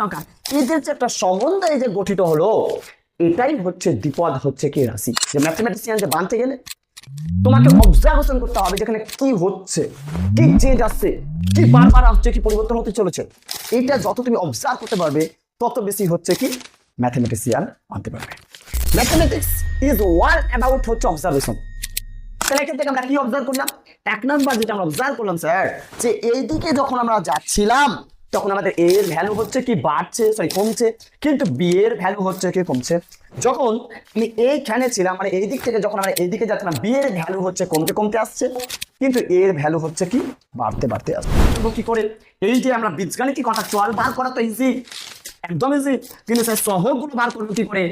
সংখ্যা এদের যে একটা সম্বন্ধ এই যে গঠিত হলো, এটাই হচ্ছে দ্বিপদ হচ্ছে কি রাশি। যে ম্যাথমেটিশিয়ান যে বানতে গেলে তোমাকে অবজারভেশন করতে হবে যেখানে কি হচ্ছে, কি চেঞ্জ আসছে, কি বারবার আসছে, কি পরিবর্তন হতে চলেছে। এটা যত তুমি অবজার্ভ করতে পারবে তত বেশি হচ্ছে কি ম্যাথমেটিশিয়ান আনতে পারবে। ম্যাথমেটিক্স ইজ ওয়ান অ্যাবাউট হচ্ছে অবজারভেশন। তাহলে এখান থেকে আমরা কি অবজার্ভ করলাম? এক নাম্বার যেটা আমরা অবজার্ভ করলাম স্যার, যে এইদিকে যখন আমরা যাচ্ছিলাম তখন আমাদের এ এর ভ্যালু হচ্ছে কি বাড়ছে, সরি কমছে, কিন্তু বি এর ভ্যালু হচ্ছে কি কমছে। যখন আমি এইখানে ছিলাম মানে এই দিক থেকে যখন আমরা এইদিকে যাচ্ছিলাম বি এর ভ্যালু হচ্ছে কমতে কমতে আসছে, কিন্তু এ এর ভ্যালু হচ্ছে কি বাড়তে বাড়তে আসছে। এবং কি করে এই যে আমরা বীজগাণিতিক কন্ট্রাকচুয়াল বার করা তো ইজি, একদম ইজি, কিন্তু স্যার সহগগুলো বার করবো কি করে?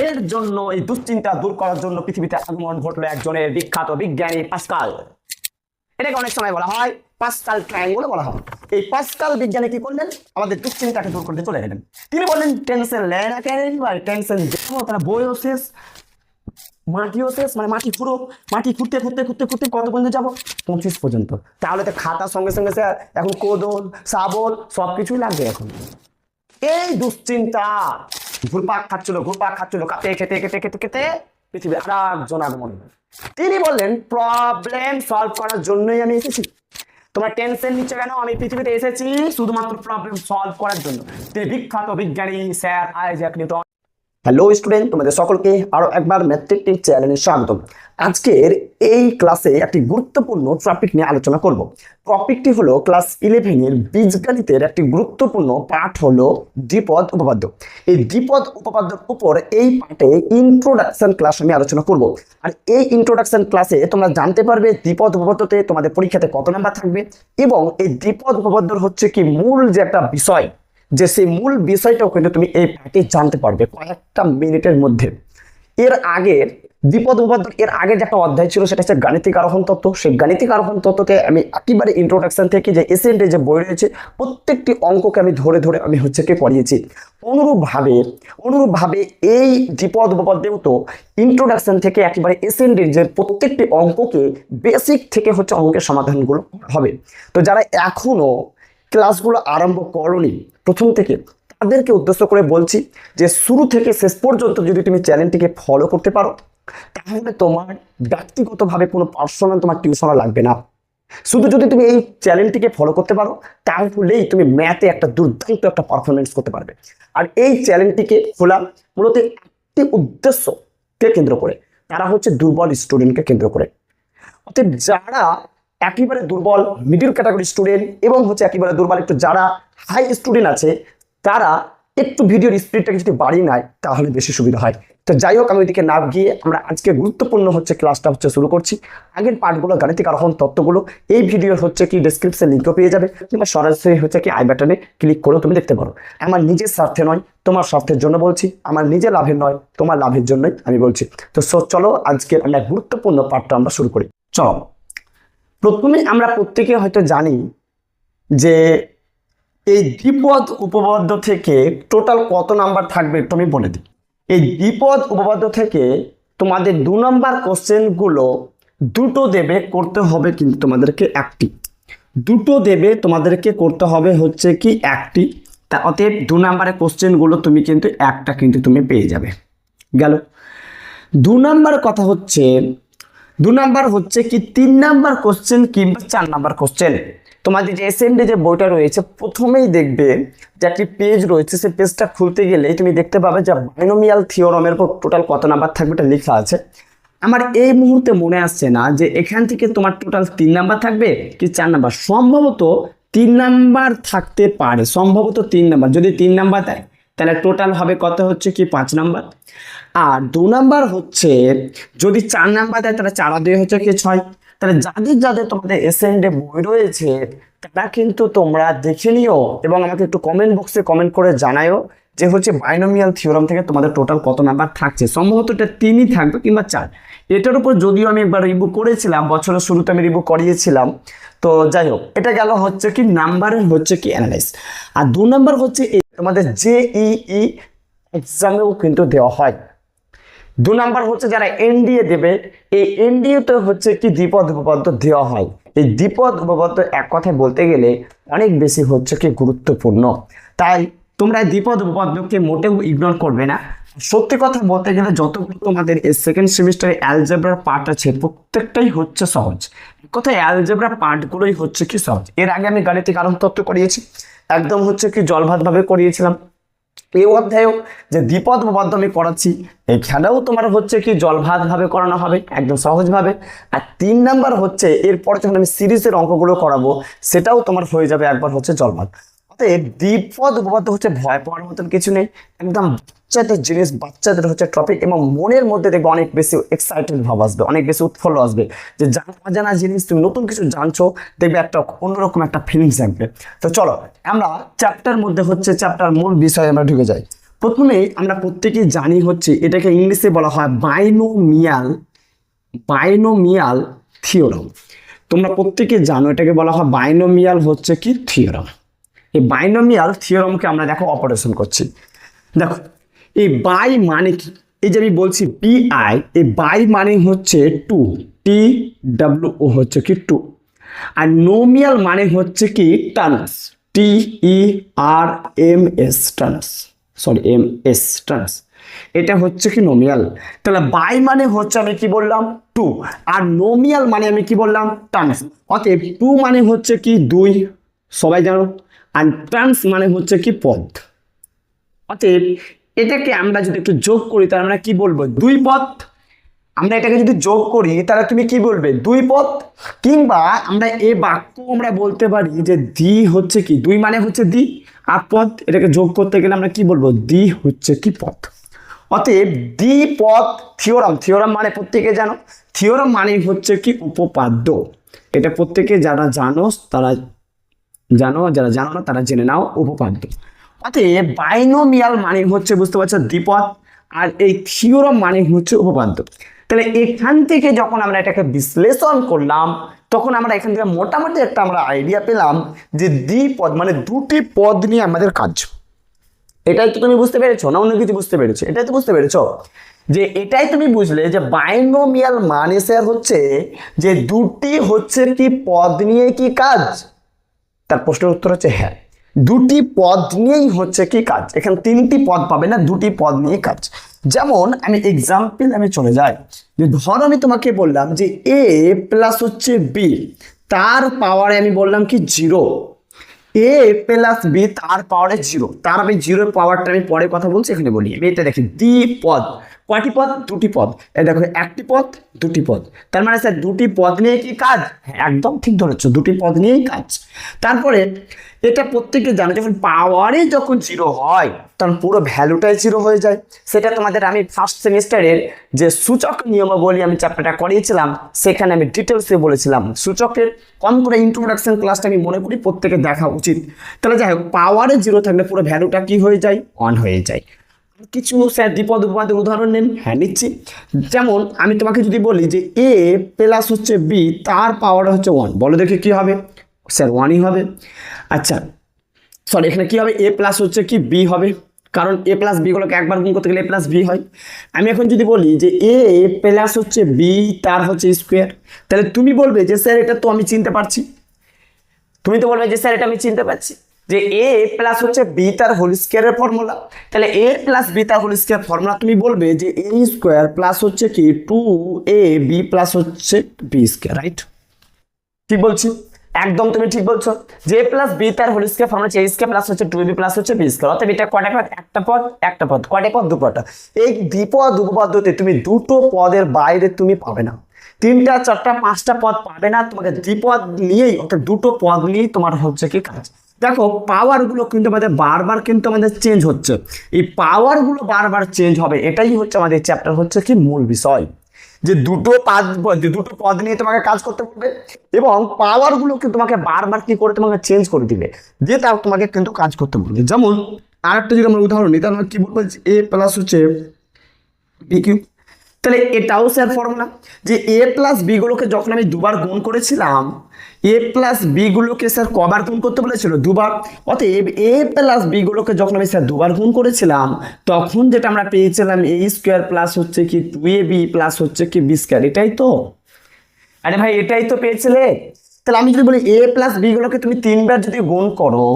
এর জন্য এই দুশ্চিন্তা দূর করার জন্য পৃথিবীতে আগমন ঘটলো একজনের বিখ্যাত বিজ্ঞানী পাস্কাল। এটাকে অনেক সময় বলা হয় পাস্কাল ট্রায়াঙ্গল বলা হয়। এই পাস্কাল বিজ্ঞানী কি করলেন? আমাদের দুশ্চিন্তাকে দূর করতে চলে গেলেন। তিনি বললেন টেনশন লেনা কেন বা টেনশন যেমন তারা বইও শেষ মাটিও শেষ, মানে মাটি পুরো মাটি খুঁড়তে খুঁড়তে খুঁড়তে খুঁড়তে কত পর্যন্ত যাবো? 25 পর্যন্ত। তাহলে তো খাতার সঙ্গে সঙ্গে স্যার এখন কোদল শাবল সবকিছুই লাগবে এখন। এই দুশ্চিন্তা ঘুরপাক খাচ্ছিল কাঁপতে খেতে খেতে খেতে খেতে পৃথিবীর আর একজন আগমন। তিনি বললেন প্রবলেম সলভ করার জন্যই আমি এসেছি। তোমার টেনশন নিচ্ছে কেন? আমি পৃথিবীতে এসেছি শুধুমাত্র প্রবলেম সলভ করার জন্য। তিনি বিখ্যাত বিজ্ঞানী sir Isaac Newton. Hello student, তোমাদের সকলকে আরো একবার ম্যাথমেটিক্স চ্যানেলে স্বাগতম। আজকের এই ক্লাসে একটি গুরুত্বপূর্ণ টপিক নিয়ে আলোচনা করব। টপিকটি হলো ক্লাস 11 এর বীজগণিতের একটি গুরুত্বপূর্ণ পাঠ হলো দ্বিপদ উপপাদ্য। এই দ্বিপদ উপপাদ্যের উপর এই পাঠে ইন্ট্রোডাকশন ক্লাস আমি আলোচনা করব। আর এই ইন্ট্রোডাকশন ক্লাসে তোমরা জানতে পারবে দ্বিপদ উপপাদ্যতে তোমাদের পরীক্ষাতে কত নাম্বার থাকবে, এবং এই দ্বিপদ উপপাদ্যর হচ্ছে কি মূল যে একটা বিষয়, যে সেই মূল বিষয়টাও কিন্তু তুমি এই পাঠে জানতে পারবে কয়েকটা মিনিটের মধ্যে। এর আগের দ্বিপদ উপপাদ্য এর আগে যে একটা অধ্যায় ছিল সেটা হচ্ছে গাণিতিক আরোহণ তত্ত্ব। সেই গাণিতিক আরোহণ তত্ত্বকে আমি একেবারে ইন্ট্রোডাকশন থেকে যে এসেন্টে যে বই রয়েছে প্রত্যেকটি অঙ্ককে আমি ধরে ধরে আমি হচ্ছে কি পড়িয়েছি। অনুরূপভাবে এই দ্বিপদ উপপাদ্যেও তো ইন্ট্রোডাকশন থেকে একেবারে এসেন্টের যে প্রত্যেকটি অঙ্ককে বেসিক থেকে হচ্ছে অঙ্কের সমাধানগুলো হবে। তো যারা এখনো ক্লাসগুলো আরম্ভ করনি প্রথম থেকে, তাদেরকে উদ্দেশ্য করে বলছি যে শুরু থেকে শেষ পর্যন্ত যদি তুমি চ্যানেলটিকে ফলো করতে পারো তাহলে তোমার ব্যক্তিগতভাবে কোনো পার্সোনাল তোমার টিউশন লাগবে না। শুধু যদি তুমি এই চ্যানেলটিকে ফলো করতে পারো তাহলেই তুমি ম্যাথে একটা দুর্দান্ত একটা পারফরমেন্স করতে পারবে। আর এই চ্যানেলটিকে খোলা মূলত একটি উদ্দেশ্যকে কেন্দ্র করে, তারা হচ্ছে দুর্বল স্টুডেন্টকে কেন্দ্র করে। অর্থাৎ যারা একেবারে দুর্বল মিডিল ক্যাটাগরি স্টুডেন্ট এবং হচ্ছে একেবারে দুর্বল একটু যারা হাই স্টুডেন্ট আছে, তারা একটু ভিডিওর স্পিডটাকে যদি বাড়িয়ে নেয় তাহলে বেশি সুবিধা হয়। তো যাই হোক, আমি ওইদিকে না গিয়ে আমরা আজকে গুরুত্বপূর্ণ হচ্ছে ক্লাসটা হচ্ছে শুরু করছি। আগের পার্টগুলো গাণিতিক আরোহণ তত্ত্বগুলো এই ভিডিওর হচ্ছে কি ডেসক্রিপশন লিঙ্কও পেয়ে যাবে, কিংবা সরাসরি হচ্ছে কি আই বাটনে ক্লিক করেও তুমি দেখতে পারো। আমার নিজের স্বার্থে নয়, তোমার স্বার্থের জন্য বলছি, আমার নিজের লাভের নয়, তোমার লাভের জন্যই আমি বলছি। তো চলো আজকে আমরা গুরুত্বপূর্ণ পার্টটা আমরা শুরু করি। চলো, প্রথমে আমরা প্রত্যেকে হয়তো জানি যে এই দ্বিপদ উপপাদ্য থেকে টোটাল কত নাম্বার থাকবে তুমি বলে দিই। এই দ্বিপদ উপপাদ্য থেকে তোমাদের 2 নম্বর কোশ্চেনগুলো দুটো দেবে, করতে হবে কিন্তু তোমাদেরকে একটি, দুটো দেবে তোমাদেরকে করতে হবে হচ্ছে কি একটি। তা অতএব 2 নম্বরের কোশ্চেনগুলো তুমি কিন্তু একটা কিন্তু তুমি পেয়ে যাবে। গেল 2 নম্বর কথা হচ্ছে 2 নম্বর হচ্ছে কি 3 নম্বর কোশ্চেন কিংবা 4 নম্বর কোশ্চেন। তোমাদের যে এসএনডি যে বইটা রয়েছে প্রথমেই দেখবে যে একটি পেজ রয়েছে, সেই পেজটা খুলতে গেলে তুমি দেখতে পাবে যে বাইনোমিয়াল থিওরামের উপর টোটাল কত নাম্বার থাকবে এটা লেখা আছে। আমার এই মুহূর্তে মনে আসছে না যে এখান থেকে তোমার টোটাল 3 নাম্বার থাকবে কি 4 নাম্বার। সম্ভবত 3 নাম্বার থাকতে পারে, সম্ভবত 3 নাম্বার। যদি 3 নাম্বার দেয় তাহলে টোটাল হবে কত হচ্ছে কি 5 নাম্বার। আর 2 নাম্বার হচ্ছে যদি 4 নাম্বার দেয় তাহলে 4 আর 2 হচ্ছে কি 6। তাহলে যাদের যাদের তোমাদের এসএনডি বই রয়েছে তারা কিন্তু তোমরা দেখে নিও এবং আমাকে একটু কমেন্ট বক্সে কমেন্ট করে জানাও যে হচ্ছে বাইনোমিয়াল থিওরাম থেকে তোমাদের টোটাল কত নাম্বার থাকছে। সম্ভবত এটা 3ই থাকবে কিংবা 4। এটার উপর যদিও আমি একবার রিভিউ করেছিলাম, বছরের শুরুতে আমি রিভিউ করিয়েছিলাম। তো যাই হোক, এটা গেল হচ্ছে কি নাম্বারের হচ্ছে কি অ্যানালাইজ। আর 2 নাম্বার হচ্ছে তোমাদের জেইই এক্সামেও কিন্তু দেওয়া হয়। 2 নাম্বার হচ্ছে যারা এনডিএ দেবে, এই এনডিএতে হচ্ছে কি দ্বিপদ উপপাদ্য দেওয়া হয়। এই দ্বিপদ উপপাদ্য এক কথায় বলতে গেলে অনেক বেশি হচ্ছে কি গুরুত্বপূর্ণ। তাই তোমরা দ্বিপদ উপপাদ্যকে মোটেও ইগনোর করবে না। সত্যি কথা বলতে গেলে যতগুলো তোমাদের এই সেকেন্ড সেমিস্টারে অ্যালজেব্রার পার্ট আছে প্রত্যেকটাই হচ্ছে সহজ, কোথায় অ্যালজেব্রার পার্টগুলোই হচ্ছে কি সহজ। এর আগে আমি গাণিতিক আরম্ভ তত্ত্ব করিয়েছি, একদম হচ্ছে কি জলভাতভাবে করিয়েছিলাম। এই অধ্যায়েও যে দ্বিপদ উপপাদ্য আমি করাচ্ছি এখানেও তোমার হচ্ছে কি জলভাতভাবে করানো হবে, একদম সহজভাবে। আর 3 নাম্বার হচ্ছে এরপরে যখন আমি সিরিজের অঙ্কগুলো করাবো সেটাও তোমার হয়ে যাবে একবার হচ্ছে জলভাত। অতএব দ্বিপদ উপপাদ্য হচ্ছে ভয় পাওয়ার মতন কিছু নেই, একদম বাচ্চাদের জিনিস, বাচ্চাদের হচ্ছে টপিক, এবং মনের মধ্যে দেখবে অনেক বেশি এক্সাইটেড ভাব আসবে, অনেক বেশি উৎফুল্ল আসবে যে অজানা জিনিস তুমি নতুন কিছু জানছো, দেখবে একটা অন্যরকম একটা ফিলিংস আসবে। তো চলো আমরা চ্যাপ্টার মধ্যে হচ্ছে চ্যাপ্টার মূল বিষয়ে আমরা ঢুকে যাই। প্রথমে আমরা প্রত্যেকেই জানি হচ্ছে এটাকে ইংলিশে বলা হয় বাইনোমিয়াল থিওরাম। তোমরা প্রত্যেকে জানো এটাকে বলা হয় বাইনোমিয়াল হচ্ছে কি থিওরাম। এই বাইনোমিয়াল থিওরামকে আমরা দেখো অপারেশন করছি। দেখো এই বাই মানে কি, এই যে আমি বলছি বিআই, এই বাই মানে হচ্ছে টু, TWO হচ্ছে কি টু, আর নোমিয়াল মানে হচ্ছে কি turns, TERMS turns, sorry MS turns, এটা হচ্ছে কি নোমিয়াল। তাহলে বাই মানে হচ্ছে আমি কি বললাম টু, আর নোমিয়াল মানে আমি কি বললাম টার্নস। অতএব টু মানে হচ্ছে কি দুই, সবাই জানো, আর টার্নস মানে হচ্ছে কি পদ। অতএব এটাকে আমরা যদি একটু যোগ করি তাহলে আমরা কি বলবো দুই পদ। আমরা এটাকে যদি যোগ করি তাহলে তুমি কি বলবে দুই পদ, কিংবা আমরা এ বাক্য আমরা বলতে পারি যে দি হচ্ছে কি দুই মানে হচ্ছে দি, আর পদ এটাকে যোগ করতে গেলে আমরা কি বলবো দি হচ্ছে কি পদ। অতএব দ্বিপদ থিওরাম, থিওরাম মানে প্রত্যেকে জানো, থিওরাম মানে হচ্ছে কি উপপাদ্য। এটা প্রত্যেকে যারা জানো তারা জানো, যারা জানো না তারা জেনে নাও উপপাদ্য। অতএব বাইনোমিয়াল মানে হচ্ছে বুঝতে পারছো দ্বিপদ, আর এই থিওরাম মানে হচ্ছে উপপাদ্য। তাহলে এখান থেকে যখন আমরা এটাকে বিশ্লেষণ করলাম তখন আমরা এখান থেকে মোটামুটি একটা আমরা আইডিয়া পেলাম যে দ্বিপদ মানে দুটি পদ নিয়ে আমাদের কাজ। এটাই তো তুমি বুঝতে পেরেছো না অন্য কিছু বুঝতে পেরেছো? এটাই তো বুঝতে পেরেছো যে এটাই তুমি বুঝলে যে বাইনোমিয়াল মানে স্যার হচ্ছে যে দুটি হচ্ছে কি পদ নিয়ে কি কাজ। তার প্রশ্নের উত্তর হচ্ছে হ্যাঁ, দুটি পদ নিয়েই হচ্ছে কি কাজ। এখানে 3টি পদ পাবে না, দুটি পদ নিয়ে কাজ। যেমন আমি এক্সাম্পল আমি চলে যাই, যে ধরো আমি তোমাকে বললাম যে A প্লাস হচ্ছে B, তার পাওয়ারে আমি বললাম কি 0, A প্লাস B তার পাওয়ারে 0, তার আমি 0 পাওয়ারটা আমি পরে কথা বলছি, এখানে বলি আমি এটা দেখি দ্বিপদ। কয়টি পদ? দুটি পদ। এই দেখো একটি পদ দুটি পদ, তার মানে স্যার দুটি পদ নিয়ে কি কাজ? একদম ঠিক ধরেছো, দুটি পদ নিয়েই কাজ। তারপরে এটা প্রত্যেকে জানো যখন পাওয়ারে যখন 0 হয় তখন পুরো ভ্যালুটাই 0 হয়ে যায়। সেটা তোমাদের আমি ফার্স্ট সেমিস্টারের যে সূচক নিয়মাবলী আমি চ্যাপ্টারটা করিয়েছিলাম সেখানে আমি ডিটেলসে বলেছিলাম। সূচকের কম করে ইন্ট্রোডাকশন ক্লাসটা আমি মনে করি প্রত্যেকে দেখা উচিত। তাহলে যাই হোক পাওয়ারে 0 থাকলে পুরো ভ্যালুটা কি হয়ে যায়? 1 হয়ে যায়। কিছু স্যার দ্বিপদ উপপাদ্যের উদাহরণ নেন। হ্যাঁ নিচ্ছি। যেমন আমি তোমাকে যদি বলি যে A প্লাস হচ্ছে B তার পাওয়ার হচ্ছে 1, বলো দেখে কি হবে? স্যার 1ই হবে। আচ্ছা সরি, এখানে কি হবে? A প্লাস হচ্ছে কি B হবে, কারণ A প্লাস B গুলোকে একবার গুণ করতে গেলে A প্লাস B হয়। আমি এখন যদি বলি যে A প্লাস হচ্ছে B তার হচ্ছে স্কোয়ার, তাহলে তুমি বলবে যে স্যার এটা তো আমি চিনতে পারছি, তুমি তো বলবে যে স্যার এটা আমি চিনতে পারছি যে A প্লাস হচ্ছে B তার হোল স্কোয়ারের ফর্মুলা। তাহলে A প্লাস B তার হোল স্কোয়ার ফর্মুলা তুমি বলবে যে A স্কোয়ার প্লাস হচ্ছে কি 2AB প্লাস হচ্ছে B স্কোয়ার, রাইট? ঠিক বলছি? একদম তুমি ঠিক বলছো যে A প্লাস B তার হোল স্কোয়ার ফর্মুলা হচ্ছে A স্কোয়ার প্লাস হচ্ছে 2AB প্লাস হচ্ছে B স্কোয়ার। অর্থাৎ এটা কয়টা পদ? একটা পদ, একটা পদ। কয়টা পদ? দুটো পদ। এই দ্বিপদ উপপাদ্যতে তুমি দুটো পদের বাইরে তুমি পাবে না, 3টা 4টা 5টা পদ পাবে না, তোমাকে দ্বিপদ নিয়েই অর্থাৎ দুটো পদ নিয়েই তোমার হচ্ছে কি কাজ। দেখো পাওয়ারগুলো কিন্তু আমাদের বারবার কিন্তু আমাদের চেঞ্জ হচ্ছে, এই পাওয়ারগুলো বারবার চেঞ্জ হবে, এটাই হচ্ছে আমাদের চ্যাপ্টার হচ্ছে কি মূল বিষয়, যে দুটো পদ নিয়ে তোমাকে কাজ করতে হবে এবং পাওয়ারগুলোকে তোমাকে বারবার কি করে তোমাকে চেঞ্জ করে দিবে, যে তার তোমাকে কিন্তু কাজ করতে বলবে। যেমন আরেকটা যদি আমরা উদাহরণ নিই তাহলে কি বলবো? A প্লাস হচ্ছে B কিউব। তাহলে এটাও স্যার ফর্মুলা যে A প্লাস B গুলোকে যখন আমি দুবার গুণ করেছিলাম, A প্লাস B গুলোকে স্যার কবার গুণ করতে বলেছিল? দুবার। অতএব A প্লাস B গুলোকে যখন আমি স্যার দুবার গুণ করেছিলাম তখন যেটা আমরা পেয়েছিলাম A স্কোয়ার প্লাস হচ্ছে কি 2AB প্লাস হচ্ছে কি B স্কোয়ার। এটাই তো, আরে ভাই এটাই তো পেয়েছিলে। তাহলে আমি যদি বলি এ প্লাস বি গুলোকে তুমি 3বার যদি গুণ করো,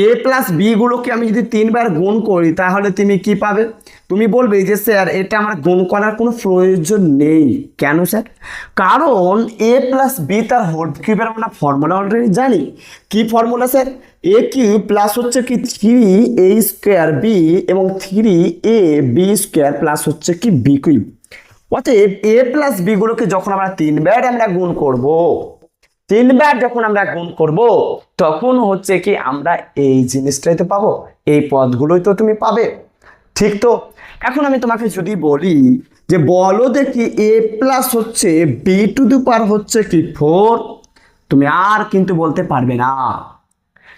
এ প্লাস বি গুলোকে আমি যদি 3বার গুণ করি, তাহলে তুমি কি পাবে? তুমি বলবে যে স্যার এটা আমার গুণ করার কোনো প্রয়োজন নেই। কেন স্যার? কারণ এ প্লাস বি তার হোল কিউবের আমরা ফর্মুলা অলরেডি জানি। কি ফর্মুলা স্যার? এ কিউব প্লাস হচ্ছে কি 3a স্কোয়ার বি এবং 3a বি স্কোয়ার প্লাস হচ্ছে কি বি কিউব। অতএব এ প্লাস বি গুলোকে যখন আমরা 3বার আমরা গুণ করব, 3বার যখন আমরা গুণ করব, তখন হচ্ছে কি আমরা এই জিনিসটাই তো পাবো, এই পদগুলোই তো তুমি পাবে, ঠিক তো? এখন আমি তোমাকে যদি বলি যে বলো দেখি এ প্লাস হচ্ছে বি টু দি পাওয়ার হচ্ছে কি 4, তুমি আর কিন্তু বলতে পারবে না।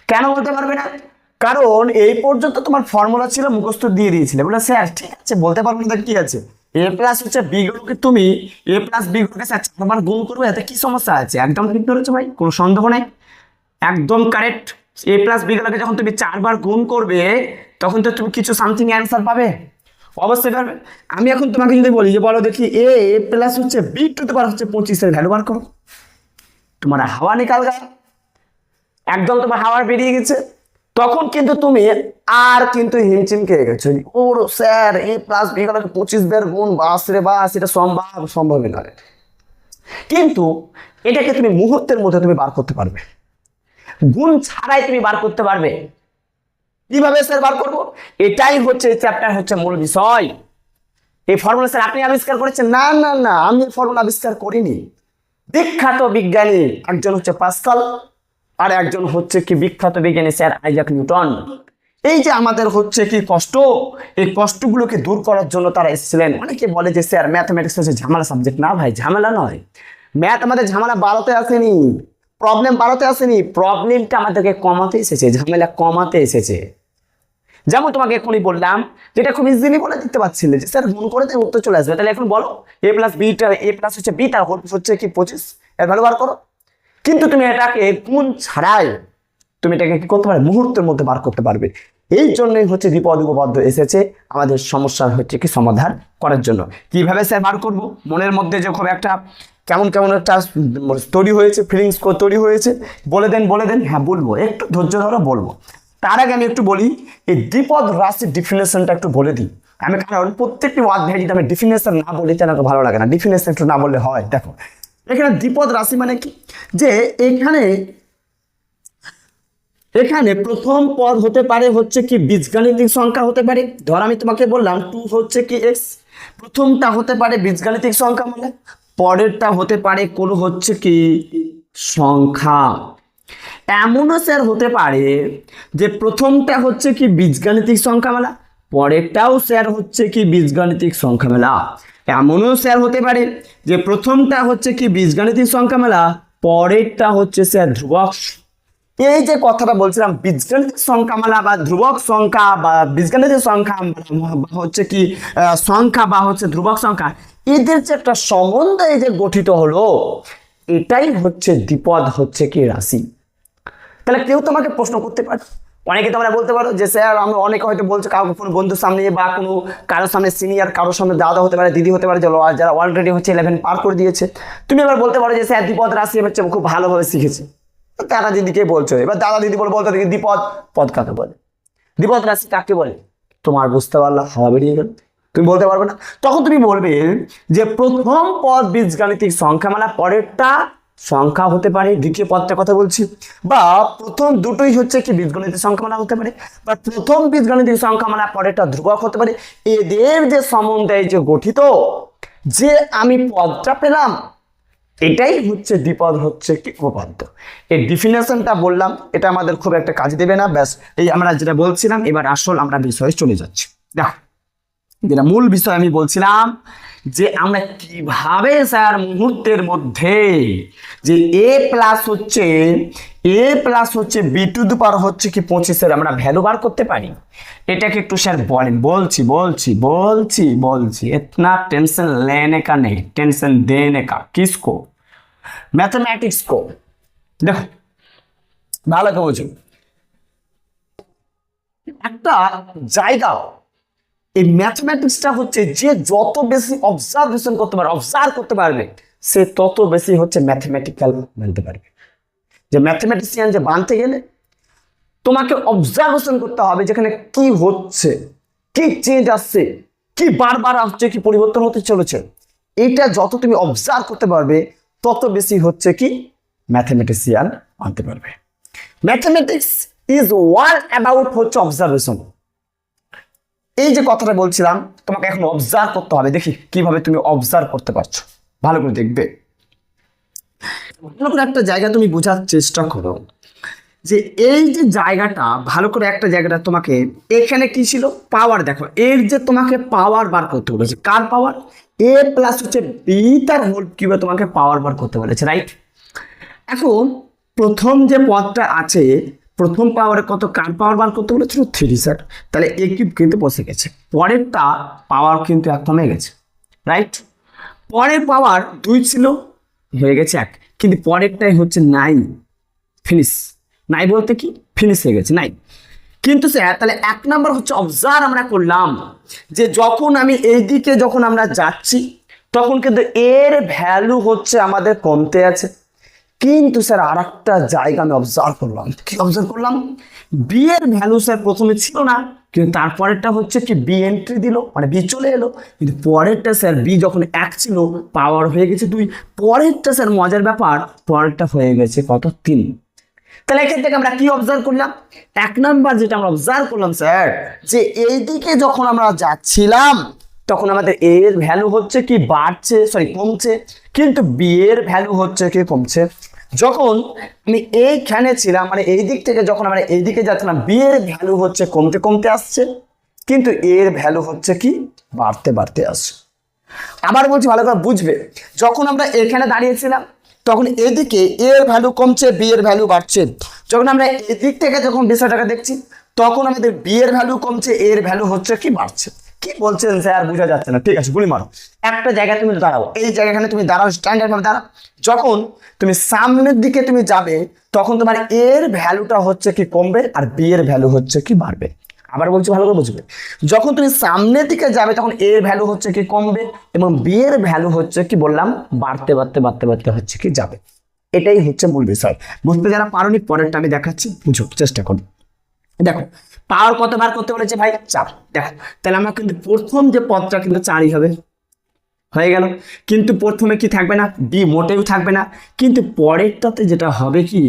কেন বলতে পারবে না? কারণ এই পর্যন্ত তোমার ফর্মুলা ছিল, মুখস্থ দিয়ে দিয়েছিলে, বলে স্যার ঠিক আছে বলতে পারবো না, কি আছে, এ প্লাস হচ্ছে বি গুলোকে তুমি এ প্লাস বি গুলোকে স্যার 4বার গুণ করবে, এতে কি সমস্যা আছে? একদম ঠিক ধরেছো ভাই, কোনো সন্দেহ নেই, একদম কারেক্ট। এ প্লাস বি গুলোকে যখন তুমি 4বার গুণ করবে, তখন তো তুমি কিছু সামথিং অ্যান্সার পাবে, অবশ্যই পাবে। আমি এখন তোমাকে যদি বলি যে বলো দেখি এ প্লাস হচ্ছে বি টু দি পাওয়ার হচ্ছে 25 ভ্যালু বার করো, তোমার হাওয়া নিকাল গা, একদম তোমার হাওয়ার বেরিয়ে গেছে, তখন কিন্তু তুমি আর কিন্তু হিমচিম খেয়ে গেছো। ওর স্যার এ প্লাস বি গুলোকে 25বার গুণ, বাস রে বাস, এটা সম্ভবই নয়। কিন্তু এটাকে তুমি মুহূর্তের মধ্যে তুমি বার করতে পারবে, গুণ ছাড়াই তুমি বার করতে পারবে। কিভাবে স্যার বার করবো? এটাই হচ্ছে চ্যাপ্টার হচ্ছে মূল বিষয়। এই ফর্মুলা স্যার আপনি আবিষ্কার করেছেন? না না না, আমি এই ফর্মুলা আবিষ্কার করিনি। বিখ্যাত বিজ্ঞানী একজন হচ্ছে পাস্কাল, আর একজন হচ্ছে কি বিখ্যাত বিজ্ঞানী স্যার আইজাক নিউটন। এই যে আমাদের হচ্ছে কি কষ্ট, এই কষ্টগুলোকে দূর করার জন্য তারা এসেছিলেন। অনেকে বলে যে স্যার ম্যাথমেটিক্স হচ্ছে ঝামেলা সাবজেক্ট। না ভাই, ঝামেলা নয়। ম্যাথ আমাদের ঝামেলা বাড়াতে আসেনি, প্রবলেম বাড়াতে আসেনি, প্রবলেমটা আমাদেরকে কমাতে এসেছে, ঝামেলা কমাতে এসেছে। যেমন তোমাকে এখনই বললাম, যেটা খুব ইজিলি বলে দিতে পারছিলে যে স্যার গুণ করে উত্তর চলে আসবে। তাহলে এখন বলো এ প্লাস বিটা, এ প্লাস হচ্ছে বি তার হোল হচ্ছে কি 25, এর ভ্যালু বার করো। কিন্তু তুমি এটাকে গুণ ছাড়াই তুমি এটাকে কি করতে পারবে? মুহূর্তের মধ্যে বার করতে পারবে। এই জন্যই হচ্ছে দ্বিপদ উপপাদ্য এসেছে আমাদের সমস্যার হচ্ছে কি সমাধান করার জন্য। কিভাবে স্যার বার করব? মনের মধ্যে যে খুব একটা কেমন কেমন একটা তৈরি হয়েছে, ফিলিংস তৈরি হয়েছে, বলে দেন বলে দেন। হ্যাঁ বলবো, একটু ধৈর্য ধরো বলবো। তার আগে আমি একটু বলি এই দ্বিপদ রাশির ডিফিনেশনটা একটু বলে দিই আমি, কারণ প্রত্যেকটি অধ্যায় যদি আমি ডিফিনেশন না বলি তাহলে ভালো লাগে না, ডিফিনেশন একটু না বললে হয়। দেখো এখানে দ্বিপদ রাশি মানে কি, যে এখানে প্রথম পদ হতে পারে হচ্ছে কি বীজগাণিতিক সংখ্যা হতে পারে। ধর আমি তোমাকে বললাম 2 হচ্ছে কি এক্স, প্রথমটা হতে পারে বীজগাণিতিক সংখ্যা, মানে পরেরটা হতে পারে কোনো হচ্ছে কি সংখ্যা। এমনও স্যার হতে পারে যে প্রথমটা হচ্ছে কি বীজগাণিতিক সংখ্যা মেলা, পরেরটাও স্যার হচ্ছে কি বীজগাণিতিক সংখ্যা মেলা। এমনও স্যার হতে পারে যে প্রথমটা হচ্ছে কি বীজগাণিতিক সংখ্যা মেলা, পরেরটা হচ্ছে স্যার ধ্রুবক। এই যে কথাটা বলছিলাম, বীজগাণিতিক সংখ্যা মালা বা ধ্রুবক সংখ্যা বা বীজগাণিতিক সংখ্যা হচ্ছে কি সংখ্যা বা হচ্ছে ধ্রুবক সংখ্যা, এদের যে একটা সম্বন্ধ এই যে গঠিত হলো, এটাই হচ্ছে দ্বিপদ হচ্ছে কি রাশি। তাহলে কেউ তোমাকে প্রশ্ন করতে পারে, অনেকে তোমরা বলতে পারো যে স্যার আমি অনেকে হয়তো বলছে কাউকে কোনো বন্ধুর সামনে বা কোনো কারোর সামনে সিনিয়র, কারোর সামনে দাদা হতে পারে, দিদি হতে পারে, যারা অলরেডি হচ্ছে 11 পার করে দিয়েছে। তুমি এবার বলতে পারো যে স্যার দ্বিপদ রাশি হচ্ছে খুব ভালোভাবে শিখেছি। দাদা দিদিকে বলছো, এবার দাদা দিদি বলতে দেখি দ্বিপদ পদ কাকে বলে, দ্বিপদ রাশি কাকে বলে, তোমার বুঝতে পারলা, হাওয়া বেরিয়ে গেল, তুমি বলতে পারবে না। তখন তুমি বলবে যে প্রথম পদ বীজগাণিতিক সংখ্যা, মানে পরেরটা সংখ্যা হতে পারে, দ্বিতীয় পদটার কথা বলছি, বা প্রথম দুটোই হচ্ছে কি বীজগণিতিক সংখ্যামালা হতে পারে, বা প্রথম বীজগণিতিক সংখ্যামালা পরেরটা ধ্রুবক হতে পারে। এদের যে সম্বন্ধে যে গঠিত যে আমি পদটা পেলাম, এটাই হচ্ছে দ্বিপদ হচ্ছে কি উপপাদ্য। এই ডিফিনেশনটা বললাম, এটা আমাদের খুব একটা কাজ দেবে না, ব্যাস এই আমরা যেটা বলছিলাম। এবার আসল আমরা বিষয়ে চলে যাচ্ছি। দেখো যেটা মূল বিষয় আমি বলছিলাম যে আমরা কিভাবে স্যার মুহূর্তের মধ্যে যে এ প্লাস হচ্ছে বি টু দি পাওয়ার হচ্ছে কি 25 আমরা ভ্যালু বার করতে পারি। এটাকে একটু স্যার বলেন। বলছি इतना टेंशन लेने का नहीं, टेंशन देने का। किसको? मैथमेटिक्स को। देखो ভালো করে বোঝো, একটা জায়গা, এই ম্যাথমেটিক্সটা হচ্ছে যে যত বেশি অবজার্ভ করতে পারবে সে তত বেশি হচ্ছে ম্যাথমেটিক্যাল বলতে পারবে। যে ম্যাথমেটিশিয়ান যে বানতে গেলে তোমাকে অবজারভেশন করতে হবে যেখানে কি হচ্ছে, কি চেঞ্জ আসছে, কি বারবার আসছে, কি পরিবর্তন হতে চলেছে। এটা যত তুমি অবজার্ভ করতে পারবে তত বেশি হচ্ছে কি ম্যাথমেটিশিয়ান আনতে পারবে। ম্যাথমেটিক্স ইজ ওয়াল অ্যাবাউট হচ্ছে অবজারভেশন। এই যে কথাটা বলছিলাম তোমাকে এখন অবজার্ভ করতে হবে, দেখি কিভাবে তুমি অবজার্ভ করতে পারছো, ভালো করে দেখবে। ভালো করে একটা জায়গা তুমি বোঝার চেষ্টা করো যে এই যে জায়গাটা, ভালো করে একটা জায়গাটা তোমাকে, এখানে কি ছিল পাওয়ার, দেখো এর যে তোমাকে পাওয়ার বার করতে বলেছে, কার পাওয়ার, এ প্লাস হচ্ছে বি তার হোল কিউবে তোমাকে পাওয়ার বার করতে বলেছে, রাইট। এখন প্রথম যে পদটা আছে, প্রথম পাওয়ারে কত, কার পাওয়ার বার করতে বলেছিল 3 স্যার, তাহলে এ কিউব কিন্তু বসে গেছে, পরেরটা পাওয়ার কিন্তু এক কমে গেছে, রাইট। পরের পাওয়ার 2 ছিল, হয়ে গেছে 1, কিন্তু পরেরটাই হচ্ছে 9, ফিনিশ। নাই বলতে কি ফিনিশ হয়ে গেছে, নাই। কিন্তু স্যার তাহলে 1 নাম্বার হচ্ছে অবজার্ভ আমরা করলাম যে যখন আমি এইদিকে যখন আমরা যাচ্ছি তখন কিন্তু এর ভ্যালু হচ্ছে আমাদের কমতে আছে। কিন্তু স্যার আর একটা জায়গা আমি অবজার্ভ করলাম, কি অবজার্ভ করলাম, বি এর ভ্যালু স্যার প্রথমে ছিল না, কিন্তু তারপরেরটা হচ্ছে কি বি এন্ট্রি দিল, মানে বি চলে এলো, কিন্তু পরেরটা স্যার বি যখন 1 ছিল পাওয়ার হয়ে গেছে 2, পরেরটা স্যার মজার ব্যাপার, পরেরটা হয়ে গেছে কত 3। তাহলে এখান থেকে আমরা কি অবজার্ভ করলাম, 1 নাম্বার যেটা আমরা অবজার্ভ করলাম স্যার, যে এইদিকে যখন আমরা যাচ্ছিলাম তখন আমাদের এ এর ভ্যালু হচ্ছে কি বাড়ছে, সরি কমছে, কিন্তু বি এর ভ্যালু হচ্ছে কি কমছে। যখন আমি এইখানে ছিলাম, মানে এই দিক থেকে যখন আমরা এইদিকে যাচ্ছিলাম, বি এর ভ্যালু হচ্ছে কমতে কমতে আসছে, কিন্তু এর ভ্যালু হচ্ছে কি বাড়তে বাড়তে আসছে। আবার বলছি ভালো করে বুঝবে, যখন আমরা এখানে দাঁড়িয়েছিলাম তখন এদিকে এর ভ্যালু কমছে, বি এর ভ্যালু বাড়ছে। যখন আমরা এদিক থেকে যখন বিষয়টাকে দেখছি তখন আমাদের বি এর ভ্যালু কমছে, এর ভ্যালু হচ্ছে কি বাড়ছে। কি বলছেন স্যার বোঝা যাচ্ছে না, ঠিক আছে গুলি মারো। একটা জায়গায় তুমি দাঁড়াও, এই জায়গাখানে তুমি দাঁড়াও, স্ট্যান্ডার্ড ভাবে দাঁড়াও। যখন তুমি সামনের দিকে তুমি যাবে তখন তোমার এর ভ্যালুটা হচ্ছে কি কমবে আর বি এর ভ্যালু হচ্ছে কি বাড়বে। আবার বলছি ভালো করে বুঝবে, যখন তুমি সামনের দিকে যাবে তখন এর ভ্যালু হচ্ছে কি কমবে এবং বি এর ভ্যালু হচ্ছে কি বললাম বাড়তে বাড়তে বাড়তে বাড়তে হচ্ছে কি যাবে। এটাই হচ্ছে মূল বিষয়। বুঝতে যারা পারোনি পরেরটা আমি দেখাচ্ছি, বুঝো চেষ্টা করো। দেখো পাওয়ার কতবার করতে বলেছে ভাই 4, দেখো তাহলে আমার কিন্তু প্রথম যে পদটা কিন্তু 4ই হবে, হয়ে গেল। কিন্তু প্রথমে কি থাকবে না, বি মোটেও থাকবে না, কিন্তু পরেরটাতে যেটা হবে কি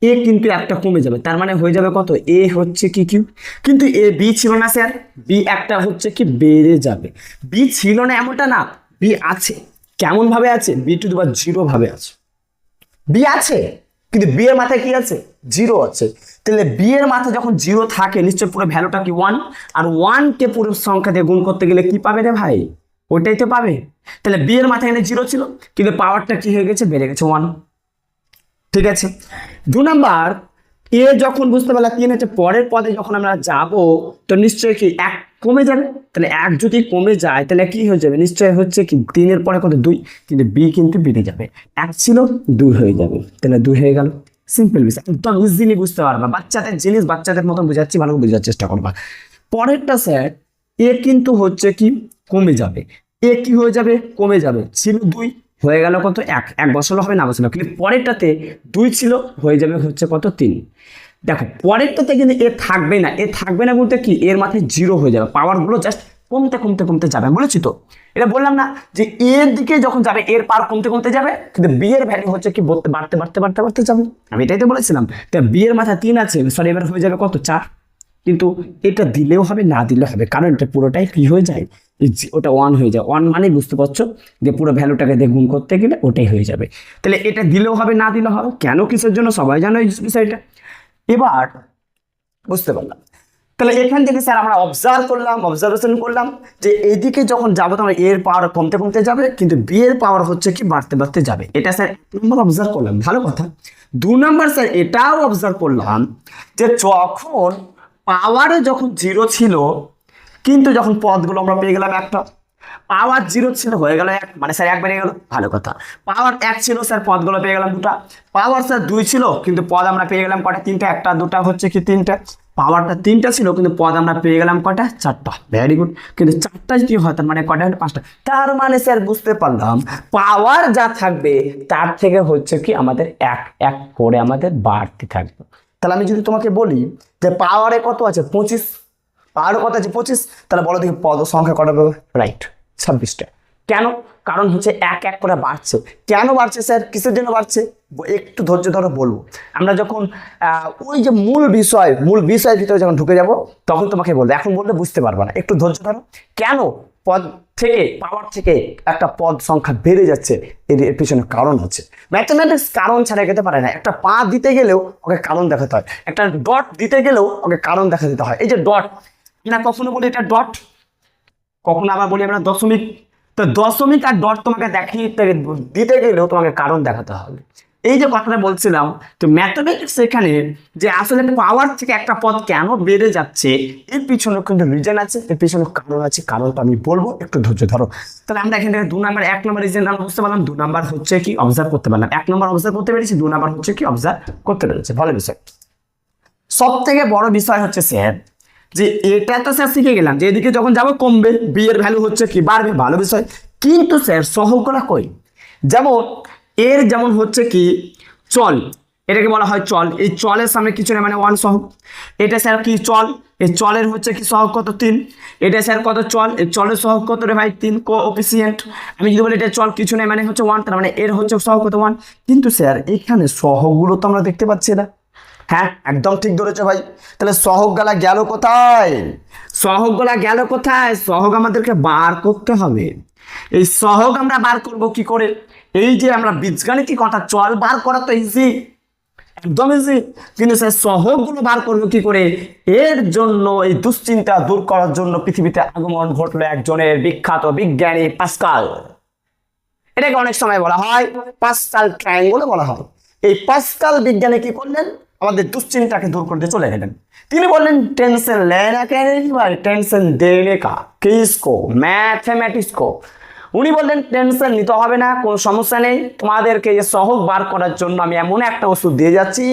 এ কিন্তু একটা কমে যাবে, তার মানে হয়ে যাবে কত, এ হচ্ছে কি কিউ, কিন্তু এ বি ছিল না স্যার, বি একটা হচ্ছে কি বেড়ে যাবে। বি ছিল না এমনটা না, বি আছে, কেমন ভাবে আছে, বি টু দি পাওয়ার 0 ভাবে আছে, বি আছে, কিন্তু বি এর মাথায় কি আছে 0 আছে। তাহলে বি এর মাথায় যখন 0 থাকে নিশ্চয় পুরো ভ্যালুটা কি 1, আর 1 কে পুরো সংখ্যা দিয়ে গুণ করতে গেলে কি পাবে রে ভাই, ওইটাই তো পাবে। তাহলে বি এর মাথায় এখানে 0 ছিল, কিন্তু পাওয়ারটা কি হয়ে গেছে, বেড়ে গেছে 1, ঠিক আছে। 2 নাম্বার এ যখন বুঝতে পারলাম 3 হচ্ছে, পরের পদে যখন আমরা যাব তো নিশ্চয়ই কি 1 কমে যাবে, তাহলে 1 যদি কমে যায় তাহলে কি হয়ে যাবে, নিশ্চয়ই হচ্ছে কি 3 এর পরে কত 2, কিন্তু বি কিন্তু বেড়ে যাবে, 1 ছিল 2 হয়ে যাবে, তাহলে 2 হয়ে গেল। সিম্পল বিষয়, একদম ইজিলি বুঝতে পারবা, বাচ্চাদের জিনিস বাচ্চাদের মতন বোঝাচ্ছি, ভালো করে বোঝার চেষ্টা করবা। পরেরটা স্যার এ কিন্তু হচ্ছে কি কমে যাবে, এ কি হয়ে যাবে কমে যাবে, ছিল 2 হয়ে গেল কত 1, 1 বসালো হবে না বসালো, কিন্তু পরেরটাতে 2 ছিল হয়ে যাবে হচ্ছে কত 3। দেখো পরেরটাতে কিন্তু এ থাকবে না, এ থাকবে না বলতে কি এর মাথায় 0 হয়ে যাবে, পাওয়ারগুলো জাস্ট কমতে কমতে কমতে যাবে, বলেছি তো, এটা বললাম না যে এর দিকে যখন যাবে এর পাওয়ার কমতে কমতে যাবে, কিন্তু বি এর ভ্যালু হচ্ছে কি বাড়তে বাড়তে বাড়তে বাড়তে যাবে, আমি এটাই তো বলেছিলাম। তো বি এর মাথায় 3 আছে, সরি এবার হয়ে যাবে কত 4, কিন্তু এটা দিলেও হবে না দিলেও হবে, কারণ এটা পুরোটাই কি হয়ে যায়, ওটা 1 হয়ে যায়, 1 মানে বুঝতে পারছো যে পুরো ভ্যালুটাকে দিয়ে গুণ করতে গেলে ওটাই হয়ে যাবে। তাহলে এটা দিলেও হবে না দিলেও হবে, কেন কিসের জন্য সবাই জানো এই বিষয়টা, এবার বুঝতে পারলাম। তাহলে এখান থেকে স্যার আমরা অবজারভেশন করলাম যে এইদিকে যখন যাবো তখন এর পাওয়ার কমতে কমতে যাবে, কিন্তু বি এর পাওয়ার হচ্ছে কি বাড়তে বাড়তে যাবে, এটা স্যার 1 নম্বর অবজার্ভ করলাম, ভালো কথা। 2 নম্বর স্যার এটাও অবজার্ভ করলাম যে যখন পাওয়ারে যখন 0 ছিল, কিন্তু যখন পদগুলো আমরা পেয়ে গেলাম একটা, পাওয়ার 0 ছিল হয়ে গেল 1, মানে স্যার 1 বেড়ে গেল, ভালো কথা। পাওয়ার 1 ছিল স্যার, পদগুলো পেয়ে গেলাম 2টা। পাওয়ার স্যার 2 ছিল, কিন্তু পদ আমরা পেয়ে গেলাম কটা 3টা, 1টা 2টা হচ্ছে কি 3টা। পাওয়ারটা 3টা ছিল, কিন্তু পদ আমরা পেয়ে গেলাম কটা? 4টা। Very good. কিন্তু 4টা যদি হয় তার মানে কটা? 5টা। তার মানে স্যার বুঝতে পারলাম পাওয়ার যা থাকবে তার থেকে হচ্ছে কি আমাদের এক এক করে আমাদের বাড়তে থাকবে। তাহলে আমি যদি তোমাকে বলি যে পাওয়ারে কত আছে? 25। পাওয়ারে কত আছে? 25। তাহলে বলো দেখি পদ সংখ্যা কটা পাবে? রাইট, 26টা। কেন? কারণ হচ্ছে এক এক করে বাড়ছে। কেন বাড়ছে স্যার? কিসের জন্য বাড়ছে? একটু ধৈর্য ধরো বলবো। আমরা যখন ওই যে মূল বিষয়ের ভিতরে যখন ঢুকে যাব তখন তোমাকে বলবো, এখন বললে বুঝতে পারবে না। একটু ধৈর্য ধরো। কেন পদ থেকে, পাওয়ার থেকে একটা পদ সংখ্যা বেড়ে যাচ্ছে, এর পিছনে কারণ আছে। ম্যাথমেটিক্স কারণ ছাড়া যেতে পারে না। একটা পা দিতে গেলেও ওকে কারণ দেখাতে হয়, একটা ডট দিতে গেলেও ওকে কারণ দেখা দিতে হয়। এই যে ডট, না কখনো বলি এটা ডট, কখনো আবার বলি আমরা দশমিক। তো দশমিক আর ডট তোমাকে দেখিয়ে দিতে গেলেও তোমাকে কারণ দেখাতে হবে। এই যে কথাটা বলছিলাম, তো ম্যাথমেটিক্স এখানে যে আসলে পাওয়ার থেকে একটা পদ কেন বেড়ে যাচ্ছে এর পিছনে কিন্তু রিজন আছে, এর পিছনে কারণ আছে। কারণটা আমি বলবো, একটু ধৈর্য ধরো। তাহলে আমরা এখান থেকে 2 নাম্বার, 1 নাম্বার রিজন আমরা বুঝতে পারলাম, 2 নাম্বার হচ্ছে কি অবজার্ভ করতে পারলাম, 1 নাম্বার অবজার্ভ করতে পেরেছি, 2 নাম্বার হচ্ছে কি অবজার্ভ করতে পেরেছি। ভালো বিষয়। সব থেকে বড় বিষয় হচ্ছে স্যার যে এটা তো স্যার শিখে গেলাম যে এদিকে যখন যাবো কমবে, বি এর ভ্যালু হচ্ছে কি বাড়বে। ভালো বিষয়। কিন্তু স্যার সহগগুলা কই? যেমন এর যেমন হচ্ছে কি চল, এটাকে বলা হয় চল। এই চলের সামনে কিছু নেই মানে 1 সহগ। এটা স্যার কি চল, এই চলের হচ্ছে কি সহগ কত? 3। এটা স্যার কত? চল। এই চলের সহগ কত রে ভাই? 3। কোএফিসিয়েন্ট আমি যদি বলি এটা চল কিছু নেই মানে হচ্ছে 1, তার মানে এর হচ্ছে সহগ কত? 1। কিন্তু স্যার এখানে সহগগুলো তো আমরা দেখতে পাচ্ছি না। হ্যাঁ, একদম ঠিক ধরেছো ভাই। তাহলে সহগগুলা গেল কোথায়? সহগগুলা গেল কোথায়? সহগ আমাদেরকে বার করতে হবে। এই সহগ আমরা বার করব কি করে? এই যে আমরা বীজগাণিতিক কথা, চল বার করা তো ইজি, একদম ইজি। কিন্তু স্যার সহগগুলো বার করবো কি করে? এর জন্য এই দুশ্চিন্তা দূর করার জন্য পৃথিবীতে আগমন ঘটলো একজনের, বিখ্যাত বিজ্ঞানী পাস্কাল। এটাকে অনেক সময় বলা হয় পাস্কাল ট্রায়াঙ্গল বলা হয়। এই পাস্কাল বিজ্ঞানী কি করলেন? আমাদের দুশ্চিন্তাকে দূর করতে চলে গেলেন। তিনি বললেন টেंशन लेना क्या नहीं भाई, टेंशन देने का किसको, मैथमेटिक्स को। উনি বললেন টেনশন নিতে হবে না, কোনো সমস্যা নেই, তোমাদেরকে এই সহগ বার করার জন্য আমি এমন একটা ওষুধ দিয়ে যাচ্ছি।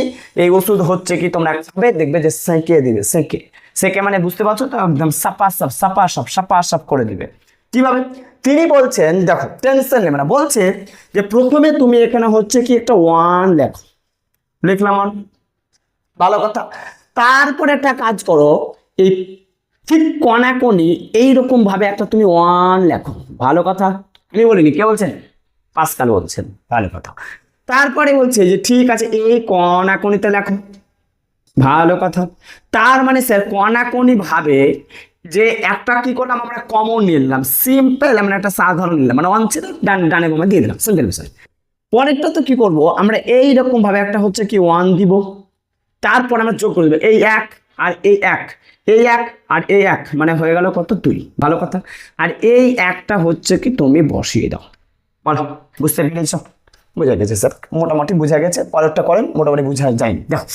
এই ওষুধ হচ্ছে কি তোমরা খাবে, দেখবে যে সেঁকে দিবে। সেঁকে সেঁকে মানে বুঝতে পারছো তো, একদম সাপা সাপ করে দিবে। কিভাবে? তিনি বলছেন দেখো টেনশন নেবে না, বলছে যে প্রথমে তুমি এখানে হচ্ছে কি একটা 1 লেখো, লিখলাম 1, ভালো কথা। তারপরে একটা কাজ করো, এই ঠিক কোনাকোনি এইরকম ভাবে একটা তুমি 1 লেখো, ভালো কথা। আমি বলিনি, কে বলছেন? পাস্কাল বলছেন, ভালো কথা। তারপরে বলছে যে ঠিক আছে এই কোনাকোনিতে লেখো, ভালো কথা। তার মানে স্যার কোনাকোনি ভাবে যে একটা কি করলাম আমরা কমন নিলাম, সিম্পল আমরা একটা সাধারণ নিলাম, মানে 1 ছিল ডানে বামে দিয়ে দিলাম, সিম্পল বিষয়। পরেরটা তো কি করব আমরা এইরকম ভাবে একটা হচ্ছে কি 1 দিব, তারপর আমরা যোগ করে দেবো এই 1 আর এই 1, এই 1 আর এই 1, মানে হয়ে গেল কত? 2, ভালো কথা। আর এই একটা হচ্ছে কি তুমি বসিয়ে দাও। বলো বুঝতে পেরেছ? বোঝা গেছে স্যার, মোটামুটি বোঝা গেছে। পরেরটা করেন, মোটামুটি বোঝা যায়নি। দেখো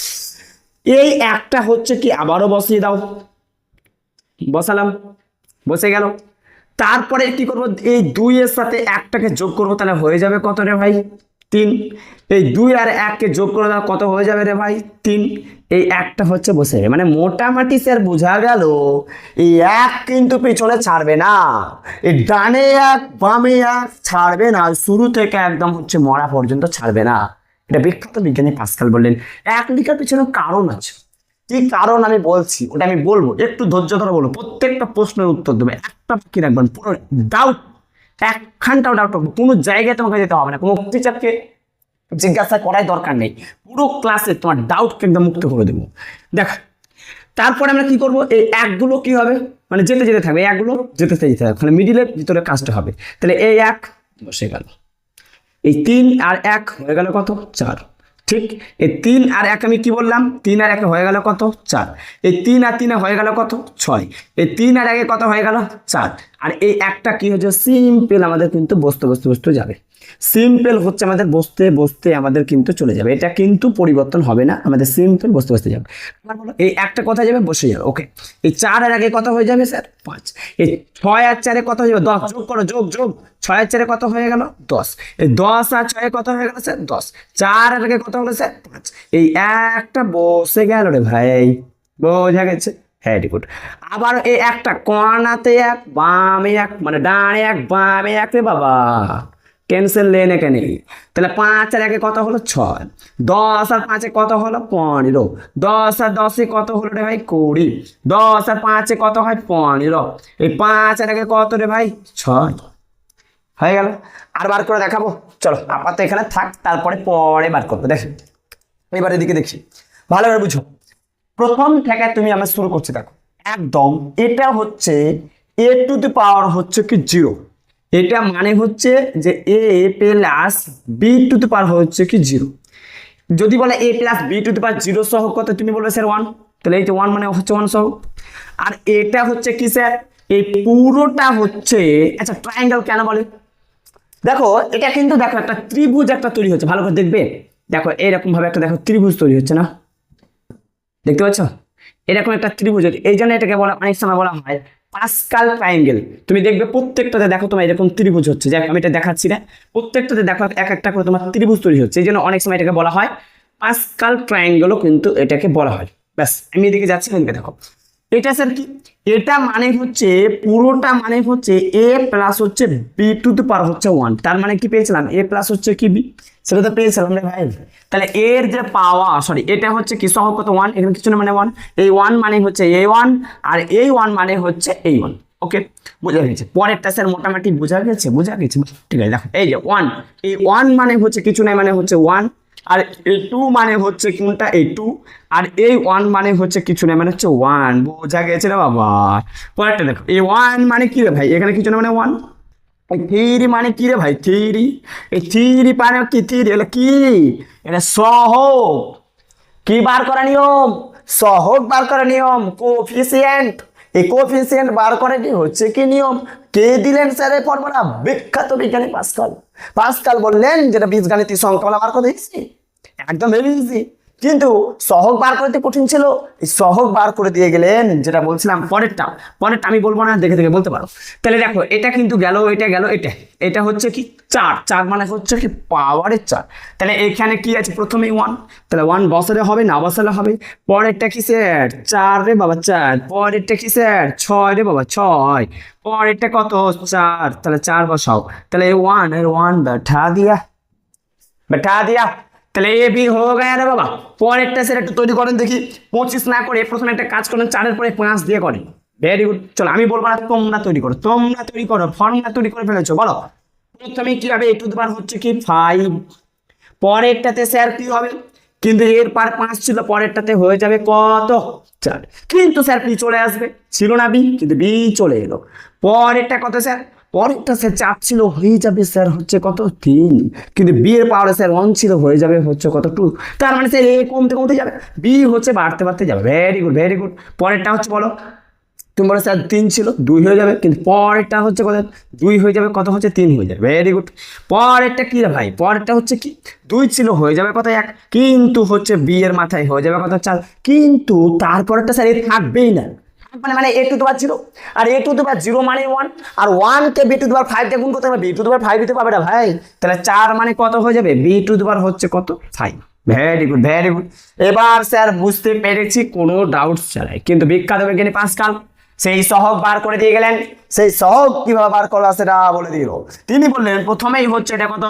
এই একটা হচ্ছে কি আবারও বসিয়ে দাও, বসালাম, বসে গেল। তারপরে কি করবো? এই 2 এর সাথে 1টাকে যোগ করবো, তাহলে হয়ে যাবে কত রে ভাই? 3। এই 2 আর 1কে যোগ করে দাও, কত হয়ে যাবে রে ভাই? 3। এই 1টা হচ্ছে বসে যাবে, মানে মোটামুটি স্যার বোঝা গেল এই 1 কিন্তু পিছনে ছাড়বে না, এই ডানে 1 বামে 1 ছাড়বে না, শুরু থেকে একদম হচ্ছে মরা পর্যন্ত ছাড়বে না। এটা বিখ্যাত বিজ্ঞানী পাস্কাল বললেন। 1 লিখার পিছনে কারণ আছে, কি কারণ আমি বলছি ওটা আমি বলবো, একটু ধৈর্য ধরে বলবো। প্রত্যেকটা প্রশ্নের উত্তর দেবে, একটা বাকি রাখবেন। পুরো ডাউট, একখানটাও ডাউট রাখবো, কোনো জায়গায় তোমাকে যেতে হবে না, কোনো টিচারকে জিজ্ঞাসা করাই দরকার নেই। পুরো ক্লাসে তোমার ডাউটকে একদম মুক্ত করে দেবো। দেখ তারপরে আমরা কি করব? এই 1গুলো কি হবে, মানে যেতে যেতে থাকবে, 1গুলো যেতে যেতে থাকবে, মানে মিডিলের ভিতরে কাজটা হবে। তাহলে এই 1 বসে গেল, এই 3 আর 1 হয়ে গেল কত? 4। ঠিক, এই 3 আর 1 আমি কি বললাম? 3 আর 1 হয়ে গেল কত? 4। এই 3 আর 3 হয়ে গেল কত? 6। এই 3 আর 1 কত হয়ে গেল? 4। আর এই একটা কি হচ্ছে? সিম্পল আমাদের কিন্তু বসতে যাবে। সিম্পল হচ্ছে আমাদের বসতে আমাদের কিন্তু চলে যাবে, এটা কিন্তু পরিবর্তন হবে না, আমাদের সিম্পল বসতে যাবে। আমার বলো এই একটা কোথায় যাবে? বসে যাবে। ওকে, এই 4 আর 1 কত হয়ে যাবে স্যার? 5। এই 6 আর 4 কত হয়ে যাবে? 10। যোগ করো, যোগ 6 আর 4 কত হয়ে গেল? 10। এই 10 আর 6 কত হয়ে গেল স্যার? 10। 4 আর 1 কত হলো স্যার? 5। এই একটা বসে গেল রে ভাই। বোঝা গেছে? Very good. আবার এই একটা কর্নাতে এক বামে এক, মানে ডানে এক বামে এক রে বাবা, টেনশন লেন এখানে। তাহলে 5 আর 1 কত হলো 6, 10 আর 5 কত হলো 15, 10 আর 10 কত হলো রে ভাই 20, 10 আর 5 কত হয় 15, এই 5 আর 1 কত রে ভাই 6, হয়ে গেল। আর বার করে দেখাবো, চলো আপাতত এখানে থাক, তারপরে পরে বার করবো। দেখি এবার এদিকে দেখি, ভালো করে বুঝো। প্রথম থেকে তুমি আমরা শুরু করছি, দেখো একদম এটা হচ্ছে এ টু দি পাওয়ার হচ্ছে কি 0, এটা মানে হচ্ছে যে A plus B to the পাওয়ার হচ্ছে কি 0। যদি বলে এ প্লাস বি টু দি পাওয়ার 0 সহ কত, তুমি বলবে স্যার 1, তাহলে এই যে 1 মানে হচ্ছে 1 সহ। আর এটা হচ্ছে কি স্যার, এই পুরোটা হচ্ছে, আচ্ছা ট্রায়াঙ্গেল কেন বলে, দেখো এটা কিন্তু দেখো একটা ত্রিভুজ একটা তৈরি হচ্ছে, ভালো করে দেখবে। দেখো এরকম ভাবে একটা দেখো ত্রিভুজ তৈরি হচ্ছে না, দেখতে পাচ্ছ এরকম একটা ত্রিভুজ, এই জন্য এটাকে বলা অনেক সময় বলা হয় পাস্কাল ট্রায়াঙ্গেল। তুমি দেখবে প্রত্যেকটাতে দেখো তোমার এরকম ত্রিভুজ হচ্ছে, যাক আমি এটা দেখাচ্ছি না, প্রত্যেকটাতে দেখো এক একটা করে তোমার ত্রিভুজ তৈরি হচ্ছে, এই জন্য অনেক সময় এটাকে বলা হয় পাস্কাল ট্রায়াঙ্গেলও কিন্তু এটাকে বলা হয়। ব্যাস আমি এদিকে যাচ্ছি, এদিকে দেখো এটা স্যার কি, এটা মানে হচ্ছে পুরোটা মানে হচ্ছে এ প্লাস হচ্ছে বি টু দি পাওয়ার হচ্ছে 1, তার মানে কি পেয়েছিলাম এ প্লাস হচ্ছে কি বি, সেটা তো পেয়েছিলাম রে ভাই। তাহলে এর যে পাওয়ার, সরি এটা হচ্ছে কি সহগ কত 1, এখানে কিছু না মানে 1, এই 1 মানে হচ্ছে a1, আর এই 1 মানে হচ্ছে এই 1। ওকে বোঝা গেছে? পরেরটা স্যার মোটামুটি বোঝা গেছে, বোঝা গেছে, ঠিক আছে। দেখো এই যে 1, এই 1 মানে হচ্ছে কিছু নাই মানে হচ্ছে 1, আর এই 2 মানে হচ্ছে কোনটা এই 2, আর এই 1 মানে হচ্ছে কিছু নাই মানে হচ্ছে 1, বোঝা গেছে রে বাবা। পরেরটা দেখো এই 1 মানে কি রে ভাই, এখানে কিছু না মানে 1, থ্রি মানে কি রে ভাই 3, এই 3 মানে কি 3, এগুলো কি, এটা সহগ। কি বার করা নিয়ম, সহগ বার করা নিয়ম, কোফিসিয়েন্ট। এই কোফিসিয়েন্ট বার করে কি হচ্ছে কি নিয়ম, কে দিলেন স্যার এই ফর্মুলা, বিখ্যাত বিজ্ঞানী পাস্কাল। পাস্কাল বললেন যেটা বীজগাণিতিক সংখ্যা বার করে দিয়েছি, একদম ভেরি ইজি। কিন্তু সহগ বার করতে কঠিন ছিল, এই সহগ বার করে দিয়ে গেলেন, যেটা বলছিলাম পরেরটা, পরেরটা আমি বলবো না, দেখে দেখে বলতে পারো। তাহলে দেখো এটা কিন্তু গেল, এটা গেল, এটা হচ্ছে কি 4, 4 মানে হচ্ছে কি পাওয়ারের 4। তাহলে এখানে কি আছে, প্রথমেই 1, তাহলে 1 বসালে হবে না বসালে হবে। পরেরটা কি স্যার 4 রে বাবা 4, পরেরটা কি স্যার 6 রে বাবা 6, পরেরটা কত 4, তাহলে 4 বসাও, তাহলে 1 এর 1 बैठा दिया। তাহলে এ বি হয়ে গেল রে বাবা। পরেরটা স্যার একটু তৈরি করেন দেখি, 25 না করে প্রথমে একটা কাজ করেন, 4 পরে 5 দিয়ে করেন। ভেরি গুড, চলো আমি বলবো না, তোমরা তৈরি করো, তোমরা তৈরি করো, ফর্মুলা তৈরি করে ফেলেছো, বলো প্রথমে কি হবে, এ টু দি পাওয়ার হচ্ছে কি 5, পরেরটাতে স্যার কি হবে, কিন্তু এর পার 5 ছিল, পরেরটাতে হয়ে যাবে কত 4, কিন্তু স্যার বি চলে আসবে, ছিল না বি, কিন্তু বি চলে এলো। পরেরটা কত স্যার, পরেরটা স্যার 4 ছিল, হয়ে যাবে স্যার হচ্ছে কত 3, কিন্তু বি এর পাওয়ারে স্যার 1 ছিল, হয়ে যাবে হচ্ছে কত 2, তার মানে স্যার এ কমতে কমতে যাবে, বি হচ্ছে বাড়তে বাড়তে যাবে। Very good very good. পরেরটা হচ্ছে বলো, তুমি বলো স্যার 3 ছিল 2 হয়ে যাবে, কিন্তু পরেরটা হচ্ছে কত 2 হয়ে যাবে, কত হচ্ছে 3 হয়ে যাবে। Very good. পরেরটা কি রে ভাই, পরেরটা হচ্ছে কি 2 ছিল, হয়ে যাবে কত 1, কিন্তু হচ্ছে বি এর মাথায় হয়ে যাবে কত 4, কিন্তু তারপরেরটা স্যার এ থাকবেই না, মানে এ to the power 0, R A to the পাওয়ার 0 মানে 1, আর 1 কে বি টু দি পাওয়ার 5 দিয়ে গুণ করতে হবে, বি টু দি পাওয়ার 5 দিতে পারবে না ভাই, তাহলে 4 মানে কত হয়ে যাবে, বি টু দি পাওয়ার হচ্ছে কত 5। Very good very good. এবার স্যার বুঝতে পেরেছি কোনো ডাউট ছাড়াই, কিন্তু বিখ্যাত বিজ্ঞানী পাস্কাল সেই সহগ বার করে দিয়ে গেলেন, সেই সহগ কিভাবে বার করা সেটা বলে দিল। তিনি বললেন প্রথমেই হচ্ছে এটা কত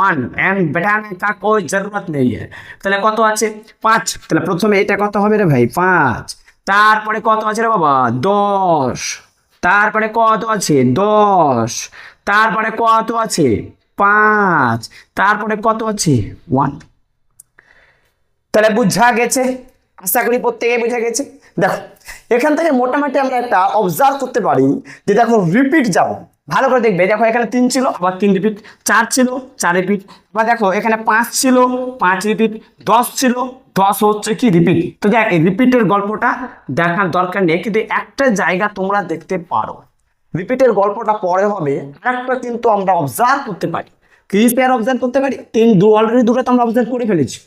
1, এন্ড बैठाने का कोई जरूरत नहीं है, তাহলে কত আছে 5, তাহলে প্রথমে এটা কত হবে রে ভাই 5, তারপরে কত আছে রে বাবা 10, তারপরে কত আছে 10, তারপরে কত আছে 5, তারপরে কত আছে 1। তাহলে বুঝা গেছে, আশা করি প্রত্যেকে বুঝা গেছে। দেখো এখান থেকে মোটামুটি আমরা একটা অবজার্ভ করতে পারি যে দেখো রিপিট যাব, ভালো করে দেখবে। দেখো এখানে 3 ছিল, আবার 3 রিপিট, 4 ছিল 4 রিপিট, আবার দেখো এখানে 5 ছিল 5 রিপিট, 10 ছিল 10 হচ্ছে কি রিপিট। তো দেখ এই রিপিটের গল্পটা দেখার দরকার নেই, কিন্তু একটা জায়গা তোমরা দেখতে পারো, রিপিটের গল্পটা পরে হবে। আরেকটা কিন্তু আমরা অবজার্ভ করতে পারি, কি পেয়ার অবজার্ভ করতে পারি, অলরেডি দুটো তো আমরা অবজার্ভ করে ফেলেছি,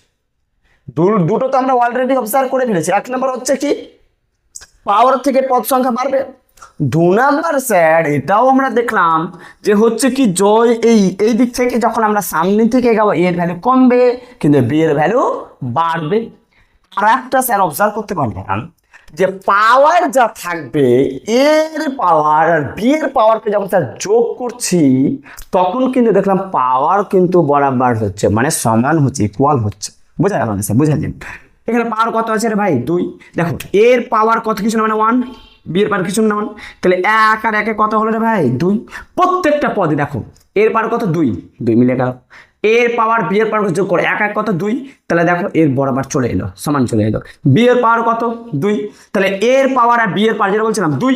দুটো তো আমরা অলরেডি অবজার্ভ করে ফেলেছি। 1 নম্বর হচ্ছে কি পাওয়ার থেকে পদ সংখ্যা বাড়বে। 2 নাম্বার স্যার এটাও আমরা দেখলাম যে হচ্ছে কি জয় এই দিক থেকে যখন আমরা সামনে থেকে যাবো এর ভ্যালু কমবে, কিন্তু বি এর ভ্যালু বাড়বে। আর একটা স্যার অবজার্ভ করতে পারলাম, যে পাওয়ার যা থাকবে এর পাওয়ার আর বি এর পাওয়ারকে যখন স্যার যোগ করছি তখন কিন্তু দেখলাম পাওয়ার কিন্তু বরাবর হচ্ছে, মানে সমান হচ্ছে, ইকুয়াল হচ্ছে। বোঝা গেল না স্যার? বুঝালেন? এখানে পাওয়ার কত আছে রে ভাই? 2। দেখো এর পাওয়ার কত কিছু না, মানে 1, বি এর পাওয়ার কিছু না 1, তাহলে 1 আর 1 কত হলো রে ভাই? 2। প্রত্যেকটা পদে দেখো এর পাওয়ার কত? 2, 2 মিলে গেল। এর পাওয়ার বি এর পাওয়ার যোগ করে 1 1 কত? 2, তাহলে দেখো এর বরাবর চলে এলো, সমান চলে এলো। বি এর পাওয়ার কত? 2, তাহলে এর পাওয়ার আর বি এর পাওয়ার যেটা বলছিলাম 2,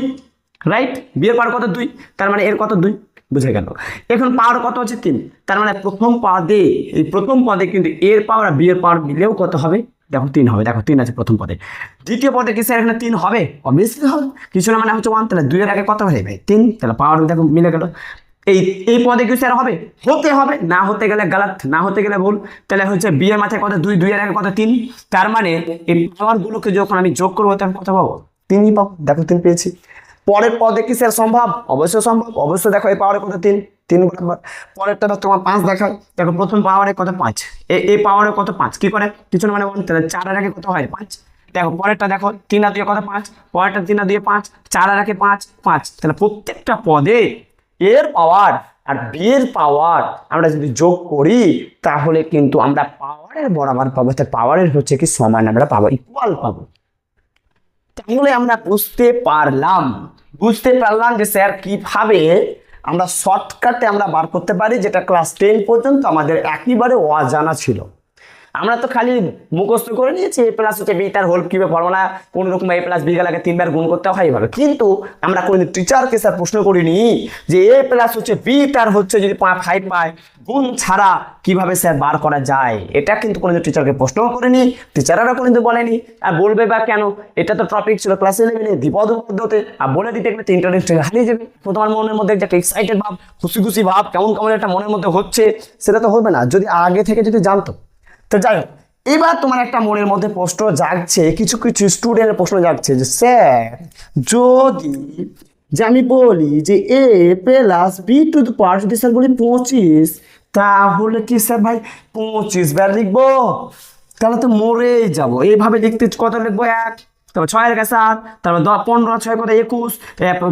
রাইট? বি এর পাওয়ার কত? 2, তার মানে এর কত? 2। বুঝে গেল? এখন পাওয়ার কত হচ্ছে? 3, তার মানে প্রথম পদে, এই প্রথম পদে কিন্তু এর পাওয়ার আর বি এর পাওয়ার মিলেও কত হবে? দেখো 3 হবে। দেখো 3 আছে প্রথম পদে। দ্বিতীয় পদে কি স্যার এখানে 3 হবে? অবভিয়াসলি হবে। কিছু না মানে হচ্ছে 1, তাহলে 2 এর আগে কত হয় ভাই? 3, তাহলে পাওয়ার দেখো মিলে গেল। এই পদে কি স্যার হবে? হতে হবে, না হতে গেলে গালাত, না হতে গেলে ভুল। তাহলে হচ্ছে বি এর মাথায় কত? 2, 2 এর আগে কত? 3, তার মানে এই পাওয়ার গুলোকে যখন আমি যোগ করবো তখন কত পাবো? 3ই পাবো। দেখো 3 পেয়েছি। পরের পদে কি স্যার সম্ভব? অবশ্যই সম্ভব। অবশ্যই দেখো এই পাওয়ারে কত? 3, 3 বরাবর। পরেরটা তোমার 5 দেখাও। দেখো প্রথম পাওয়ারে কত? 5। এই পাওয়ারে কত? 5 কি করে? কিছু না মানে 1, তাহলে 4 এর আগে কত হয়? 5। দেখো পরেরটা দেখো 3 আর 2 কত? 5। পরেরটা 3 আর 2 5, 4 আর আগে 5, 5। তাহলে প্রত্যেকটা পদে এর পাওয়ার আর বি এর পাওয়ার আমরা যদি যোগ করি তাহলে কিন্তু আমরা পাওয়ারের বরাবর পাবো। পাওয়ারের হচ্ছে কি সমান আমরা পাবো, ইকুয়াল পাবো। তাহলে আমরা বুঝতে পারলাম যে স্যার কিভাবে আমরা শর্টকাটে আমরা বার করতে পারি, যেটা ক্লাস 10 পর্যন্ত আমাদের একেবারে অজানা ছিল। আমরা তো খালি মুখস্থ করে নিয়েছি এ প্লাস হচ্ছে বি তার হোল কিভাবে ফর্মুলা, কোন রকম এ প্লাস বি গেলাকে 3 বার গুণ করতে হয় এইভাবে, কিন্তু আমরা কোনোদিন টিচারকে স্যার প্রশ্ন করিনি যে এ প্লাস হচ্ছে বি তার হচ্ছে যদি 5 পায় গুণ ছাড়া কিভাবে স্যার বার করা যায়। এটা কিন্তু কোনোদিন টিচারকে প্রশ্ন করিনি, টিচাররা কোনোদিন বলেনি। আর বলবে বা কেন? এটা তো টপিক ছিল ক্লাস 11 দ্বিপদ উপপাদ্যতে, আর বলে দিতে গেলে 3টা হারিয়ে যাবে। তো তোমার মনের মধ্যে একটা এক্সাইটেড ভাব, খুশি খুশি ভাব, কেমন কেমন একটা মনের মধ্যে হচ্ছে, সেটা তো হবে না যদি আগে থেকে যদি জানতো। তো যাই হোক, এবার তোমার একটা মনের মধ্যে প্রশ্ন জাগছে, কিছু কিছু স্টুডেন্টের প্রশ্ন জাগছে যে স্যার যদি যে আমি বলি যে A plus B to the power, যদি স্যার বলি 25, তাহলে কি স্যার ভাই 25 বার লিখবো? তাহলে তো মরেই যাবো। এইভাবে লিখতে কত লিখবো? 1, তারপর 6 এর 7, তারপর 15 আর 6 কত? 21,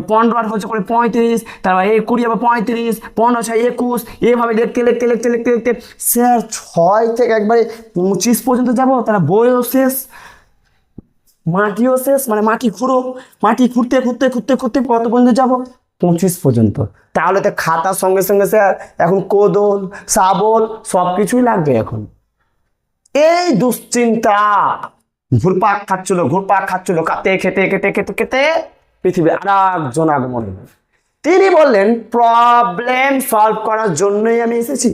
15 আর হচ্ছে করে 35, তারপর 20 আবার 35, 15 6 21, এইভাবে লিখতে স্যার 6 থেকে একবারে 25 পর্যন্ত যাবো। তারা বইও শেষ, মাটিও শেষ, মানে মাটি খুঁড়তে কত পর্যন্ত যাবো? 25 পর্যন্ত। তাহলে তো খাতার সঙ্গে সঙ্গে স্যার এখন কোদল শাবল সব কিছুই লাগবে। এখন এই দুশ্চিন্তা ঘুরপাক খাচ্ছিল খেতে পৃথিবীর আরেকজন আগমন। তিনি বললেন প্রবলেম সলভ করার জন্যই আমি এসেছি।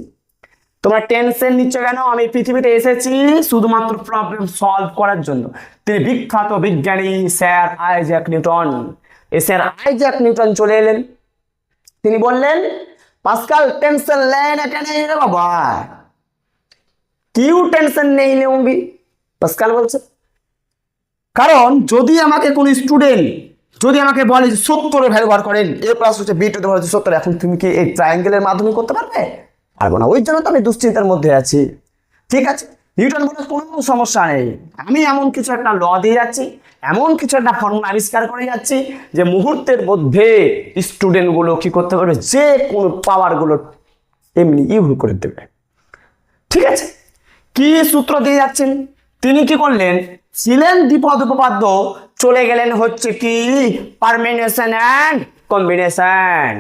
তোমরা টেনশন নিচ্ছ কেন? আমি পৃথিবীতে এসেছি শুধুমাত্র প্রবলেম সলভ করার জন্য। তিনি বিখ্যাত বিজ্ঞানী sir Isaac Newton. Sir Isaac Newton চলে এলেন। তিনি বললেন পাস্কাল টেনশন লেন কেন রে বাবা, কিউ টেনশন নেই লুঙ্গি। পাস্কাল বলছে কারণ যদি আমাকে কোন স্টুডেন্ট যদি আমাকে বলে যে 70 ভ্যালু বার করেন এ প্লাস হচ্ছে বি টু দ্য পাওয়ার 70, এখন তুমি কি এই ট্রায়াঙ্গেলের মাধ্যমে করতে পারবে? পারবো না। ওই জন্য তো আমি দুশ্চিন্তার মধ্যে আছি। ঠিক আছে, নিউটন বলে কোনো সমস্যা নেই, আমি এমন কিছু একটা ল দিয়ে যাচ্ছি, এমন কিছু একটা ফর্মুলা আবিষ্কার করে যাচ্ছি যে মুহূর্তের মধ্যে স্টুডেন্টগুলো কি করতে পারবে, যে কোনো পাওয়ারগুলো এমনি ইউজ করে দেবে। ঠিক আছে, কি সূত্র দিয়ে যাচ্ছেন? তিনি কি করলেন? ছিলেন দ্বিপদ উপপাদ্য, চলে গেলেন হচ্ছে কি পারমিউটেশন এন্ড কম্বিনেশন।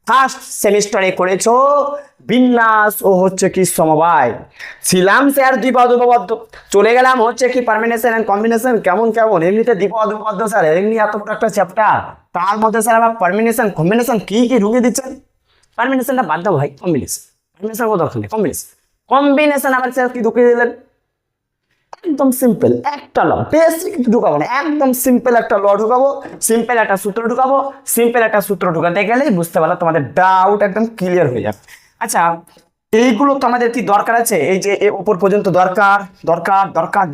ফার্স্ট সেমিস্টারে করেছো বিন্যাস ও হচ্ছে কি সমবায়। ছিলাম স্যার দ্বিপদ উপপাদ্য, চলে গেলাম হচ্ছে কি পারমিউটেশন এন্ড কম্বিনেশন। কেমন এমনিতে দ্বিপদ উপপাদ্য স্যার, এমনি এত বড় একটা চ্যাপ্টার, তার মধ্যে স্যার আবার পারমিউটেশন কম্বিনেশন কি ঢুকে দিচ্ছেন। পারমিউটেশনটা বাদ দাও ভাই, কম্বিনেশন কোনো দরকার নেই। কম্বিনেশন আবার স্যার কি ঢুকিয়ে দিলেন? একদম সিম্পল একটা ল, বেসিক ঢুকাবো না, একদম সিম্পল একটা ল ঢুকাবো, সিম্পল একটা সূত্র ঢুকাবো। সিম্পল একটা সূত্র ঢুকাতে গেলেই বুঝতে পারলো, তোমাদের ডাউট একদম ক্লিয়ার হয়ে যাবে। আচ্ছা, এইগুলো তো আমাদের কি দরকার আছে? এই যে উপর পর্যন্ত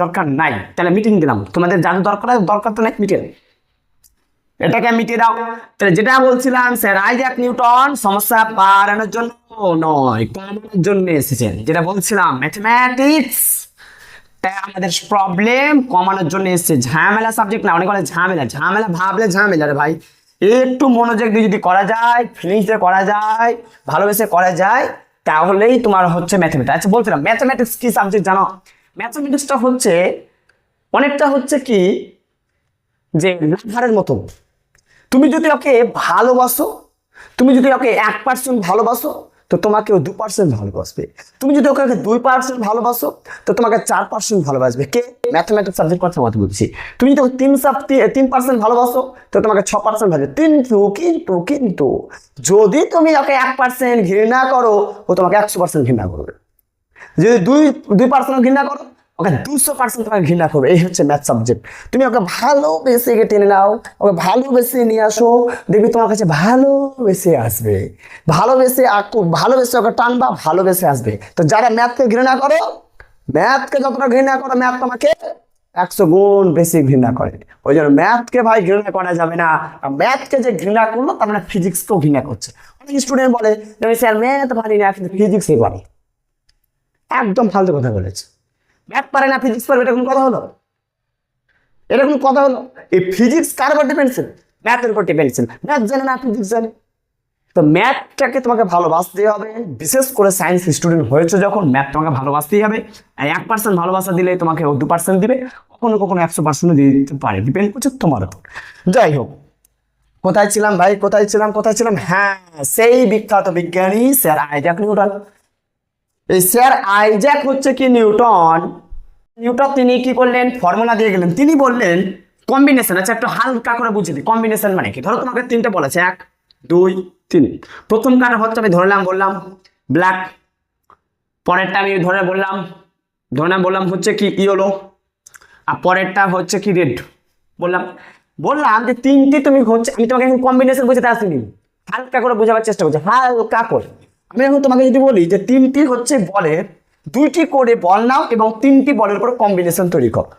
দরকার নাই, তাহলে মিটিং দিলাম। তোমাদের যাদের দরকার তো নাই, মিটিয়ে এটাকে মিটিয়ে দাও। তাহলে যেটা বলছিলাম স্যার আইজ্যাক নিউটন সমস্যা বাড়ানোর জন্য নয়, কমানোর জন্য এসেছেন। যেটা বলছিলাম ম্যাথমেটিক্স তাই আমাদের প্রবলেম কমানোর জন্য এসছে, ঝামেলা সাবজেক্ট না, অনেক বলে ঝামেলা, ঝামেলা ভাবলে ঝামেলা রে ভাই। একটু মনোযোগ দিয়ে যদি করা যায়, ফিলিংস দিয়ে করা যায়, ভালোবেসে করা যায়, তাহলেই তোমার হচ্ছে ম্যাথমেটিক্স। আচ্ছা বলছিলাম ম্যাথমেটিক্স কি সাবজেক্ট জানো? ম্যাথমেটিক্সটা হচ্ছে অনেকটা হচ্ছে কি যে লাভারের মতো। তুমি যদি ওকে ভালোবাসো, তুমি যদি ওকে 1% ভালোবাসো তো তোমাকে ও 2% ভালোবাসবে। তুমি যদি ওকে 2% ভালোবাসো তো তোমাকে 4% ভালোবাসবে। কে? ম্যাথমেটিক্স সাবজেক্ট কথা বলছি। তুমি যদি ওকে 3% ভালোবাসো তো তোমাকে 6% ভালোবাসবে। কিন্তু কিন্তু কিন্তু যদি তুমি ওকে 1% ঘৃণা করো ও তোমাকে 100% ঘৃণা করবে। যদি 2% ঘৃণা করো ওকে 200% তোমাকে ঘৃণা করবে। এই হচ্ছে ম্যাথ সাবজেক্ট। তুমি ওকে ভালোবেসে টেনে নাও, ওকে ভালোবেসে নিয়ে আসো, দেখবি তোমার কাছে ভালোবেসে আসবে। ভালোবেসে ওকে টানবা, ভালোবেসে আসবে। তো যারা ম্যাথকে ঘৃণা করো, ম্যাথকে যতটা ঘৃণা করো ম্যাথ তোমাকে 100 গুণ বেশি ঘৃণা করে। ওই জন্য ম্যাথকে ভাই ঘৃণা করা যাবে না। ম্যাথকে যে ঘৃণা করলো তার মানে ফিজিক্সকেও ঘৃণা করছে। অনেক স্টুডেন্ট বলে স্যার ম্যাথ পারি না কিন্তু ফিজিক্সে পারি। একদম ফালতু কথা বলেছে। ম্যাথ পারে না ফিজিক্স পারবে, এটা কোন কথা হলো? এটা কোন কথা হলো? এই ফিজিক্স কার উপর ডিপেন্ডেন্ট? ম্যাথের উপর ডিপেন্ডেন্ট। ম্যাথ জানে না, ফিজিক্স জানে। তো ম্যাথটাকে তোমাকে ভালোবাসতেই হবে, বিশেষ করে সায়েন্স স্টুডেন্ট হয়েছে যখন ম্যাথ তোমাকে ভালোবাসতেই হবে। 1% ভালোবাসা দিলে তোমাকে 2% দিবে, কখনো কখনো 100% দিয়ে দিতে পারে, ডিপেন্ড করছে তোমার উপর। যাই হোক, কোথায় ছিলাম ভাই, কোথায় ছিলাম? হ্যাঁ, সেই বিখ্যাত বিজ্ঞানী স্যার আইজ্যাক নিউটন। এই স্যার আইজ্যাক হচ্ছে কি নিউটন তিনি কি করলেন? ফর্মুলা দিয়ে গেলেন। তিনি বললেন কম্বিনেশন। আচ্ছা একটু হালকা করে বুঝে দিই কম্বিনেশন মানে কি। ধরো তোমাকে 3টে বলেছে, 1 2 3। প্রথম কাটা হচ্ছে আমি বললাম ব্ল্যাক। পরেরটা আমি বললাম হচ্ছে কি ইয়েলো। আর পরেরটা হচ্ছে কি রেড। বললাম যে 3টি তুমি হচ্ছে, আমি তোমাকে এখন কম্বিনেশন বুঝাতে আসিনি, হালকা করে বোঝাবার চেষ্টা করছি, হালকা করে। আমি এখন তোমাকে যদি বলি যে 3টি হচ্ছে বলের 2টি করে বল নাও এবং 3টি বলের উপর কম্বিনেশন তৈরি করো।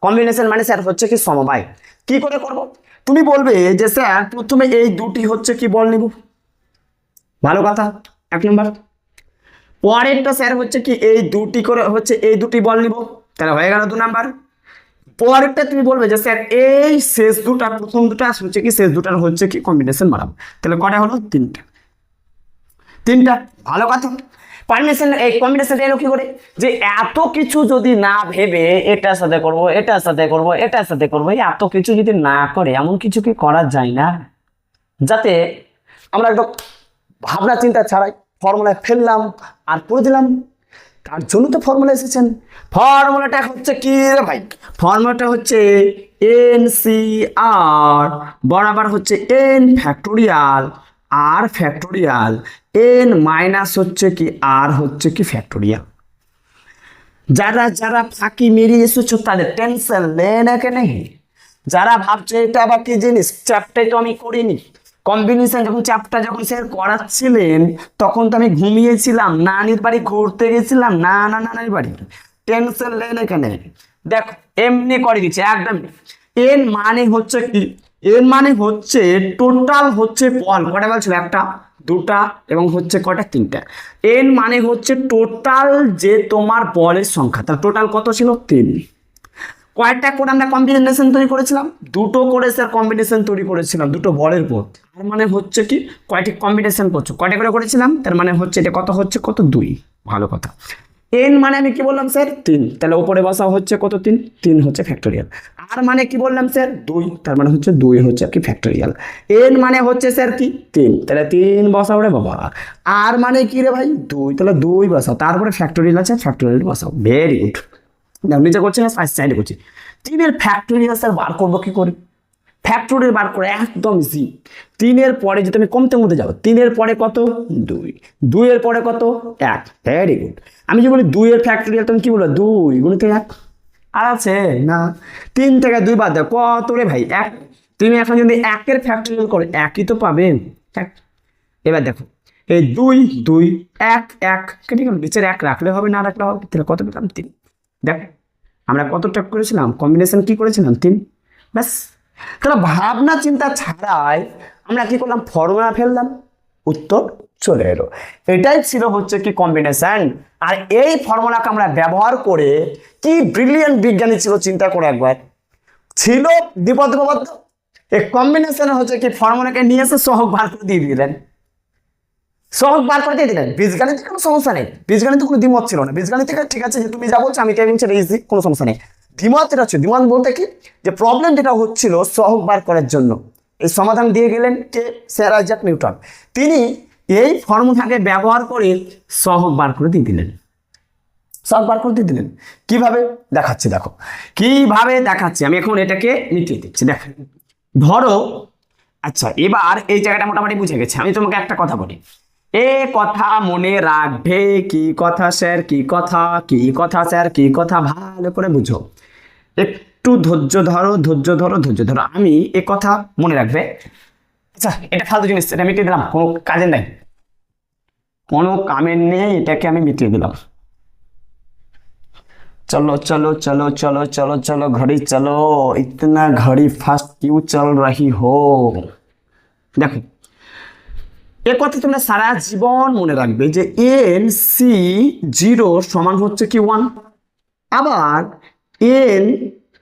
কম্বিনেশন মানে স্যার হচ্ছে কি সমবায়। কি করে করব? তুমি বলবে যে স্যার প্রথমে এই 2টি হচ্ছে কি বল নিব, ভালো কথা, 1 নম্বর। পরেরটা স্যার হচ্ছে কি এই 2টি করে হচ্ছে এই 2টি বল নিব, তাহলে হয়ে গেল 2 নাম্বার। পরেরটা তুমি বলবে যে স্যার এই শেষ দুটা, প্রথম দুটা হচ্ছে কি শেষ দুটার হচ্ছে কি কম্বিনেশন বানাবো, তাহলে কটা হলো? 3টা। ভালো কথা। পারমিশন এই কম্বিনেশন এলো কি করে? যে এত কিছু যদি না ভেবে এটার সাথে করব, এটার সাথে করব, এটার সাথে করব, এত কিছু যদি না করে এমন কিছু কি করা যায় না যাতে আমরা একদম ভাবনা চিন্তা ছাড়াই ফর্মুলায় ফেললাম আর করে দিলাম? তার জন্য তো ফর্মুলা এসেছেন। ফর্মুলাটা হচ্ছে কি রে ভাই? ফর্মুলাটা হচ্ছে NCR বরাবর হচ্ছে n factorial r factorial n minus হচ্ছে কি r হচ্ছে কি ফ্যাক্টোরিয়াল। যারা ফাঁকি মেরে এসেছো তাদের টেনশন লেনা কে নেই। যারা ভাবছে এটা আবার কি জিনিস, চ্যাপ্টারটাই তো আমি করিনি। কম্বিনেশন চ্যাপ্টার যখন স্যার করাচ্ছিলেন তখন তো আমি ঘুমিয়েছিলাম, নানির বাড়ি ঘুরতে গেছিলাম, নানির বাড়ি। টেনশন লেন এখানে দেখো এমনি করে দিচ্ছে একদম। এন মানে হচ্ছে কি? এন মানে হচ্ছে টোটাল হচ্ছে বল কটা বল ছিল? 1টা 2টা এবং হচ্ছে কটা? 3টা। এন মানে হচ্ছে টোটাল যে তোমার বলের সংখ্যা। তার টোটাল কত ছিল? 3। কয়েকটা করে আমরা কম্বিনেশন তৈরি করেছিলাম? 2টো করে স্যার কম্বিনেশন তৈরি করেছিলাম 2টো বলের পর। তার মানে হচ্ছে কি কয়টি কম্বিনেশন করছো? কয়টা করে করেছিলাম? তার মানে হচ্ছে এটা কত হচ্ছে? কত? 2। ভালো কথা। এন মানে আমি কি বললাম স্যার? 3। তাহলে উপরে বসা হচ্ছে কত? 3 হচ্ছে ফ্যাক্টোরিয়াল। আর মানে কি বললাম স্যার? 2। তার মানে হচ্ছে 2 হচ্ছে কি ফ্যাক্টোরিয়াল। এন মানে হচ্ছে স্যার কি? 3। তাহলে 3 বসাও রে বাবা। আর মানে কি রে ভাই? 2। তাহলে 2 বসাও, তারপরে ফ্যাক্টোরিয়াল আছে, ফ্যাক্টোরিয়াল বসাও। Very good. নিচে করছি না সাইডে করছি। 3-এর ফ্যাক্টোরিয়াল স্যার বার করবো কি করে? ফ্যাক্টোরিয়াল বার করে একদম ইজি। 3-এর পরে যদি তুমি কমতে যাও, 3-এর পরে কত? 2। 2-এর পরে কত? 1। Very good. আমি যদি বলি 2-এর ফ্যাক্টোরিয়াল তুমি কি বলো? 2 গুণিত 1। আর আছে না? 3 থেকে 2 বাদ দাও, কত রে ভাই? 1। তুমি এখন যদি 1-এর ফ্যাক্টোরিয়াল করো 1ই তো পাবে। এবার দেখো এই 2 2 1 1 কেটে গেল, নিচের 1 রাখলে হবে, না রাখলে হবে। তাহলে কত পেলাম? 3। দেখ আমরা কতটা করেছিলাম কম্বিনেশন, কি করেছিলাম? 3। ব্যাস। তাহলে ভাবনা চিন্তা ছাড়াই আমরা কি করলাম? ফর্মুলা ফেললাম। উত্তর চলে এলো। এটাই ছিল হচ্ছে কি কম্বিনেশন। আর এই ফর্মুলাকে আমরা ব্যবহার করে কি ব্রিলিয়ান্ট বিজ্ঞানী ছিল চিন্তা করে একবার। ছিল দ্বিপদ উপপাদ্য, এই কম্বিনেশন হচ্ছে কি ফর্মুলাকে নিয়ে এসে সহগ বার করে দিয়ে দিলেন, সহগ বার করে দিয়ে দিলেন। বীজগণিতে কোনো সমস্যা নেই, বীজগণিতে কোনো দ্বিমত ছিল না। বীজগণিত থেকে ঠিক আছে যে তুমি যা বলছো আমি তাই বলছি, ইজি, কোনো সমস্যা নেই। দ্বিমত এটা হচ্ছে, দ্বিমত বলতে কি যে প্রবলেম যেটা হচ্ছিল সহগ বার করার জন্য এই সমাধান দিয়ে গেলেন কে, স্যার আইজাক নিউটন। তিনি এই ফর্মুলাকে ব্যবহার করে সহগ বার করে দিয়ে দিলেন, সহগ বার করে দিয়ে দিলেন। কিভাবে দেখাচ্ছি, দেখো কিভাবে দেখাচ্ছি। আমি এখন এটাকে মিটিয়ে দিচ্ছি, দেখেন। ধরো, আচ্ছা এবার এই জায়গাটা মোটামুটি বুঝে গেছে। আমি তোমাকে একটা কথা বলি, এ কথা মনে রাখবে। কি কথা স্যার, কি কথা, কি কথা স্যার, কি কথা, ভালো করে বুঝো। একটু ধৈর্য ধরো, ধৈর্য ধরো, ধৈর্য ধরো। আমি এ কথা মনে রাখবে। আচ্ছা এটা ফালতু জিনিস, এটা মিটিয়ে দিলাম, কোনো কাজের নেই, কোনো কামের নেই, এটাকে আমি মিটিয়ে দিলাম। चलो चलो चलो चलो चलो चलो घड़ी चलो, इतना घड़ी फास्ट क्यों चल रही हो। देखो एक কথা তোমরা সারা জীবন মনে রাখবে যে এন সি জিরো সমান হচ্ছে কি 1, আবার এন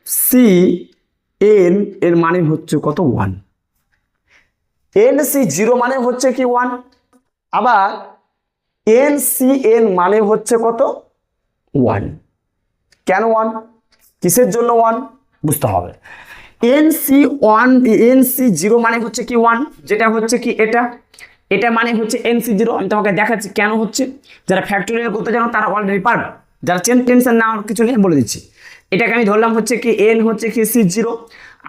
সি এন এর মানে হচ্ছে কত 1। এন সি জিরো মানে হচ্ছে কি 1, আবার এন সি এন মানে হচ্ছে কত 1। কেন 1, কিসের জন্য 1 বুঝতে হবে। এনসি জিরো মানে হচ্ছে কি 1, যেটা হচ্ছে কি এটা, এটা মানে হচ্ছে এনসি জিরো। আমি তোমাকে দেখাচ্ছি কেন হচ্ছে। যারা ফ্যাক্টরিয়াল করতে জানো তারা অলরেডি পারবে, যারা টেনশন না কিছু নেই বলে দিচ্ছি। এটাকে আমি ধরলাম হচ্ছে কি এন হচ্ছে কি সি জিরো,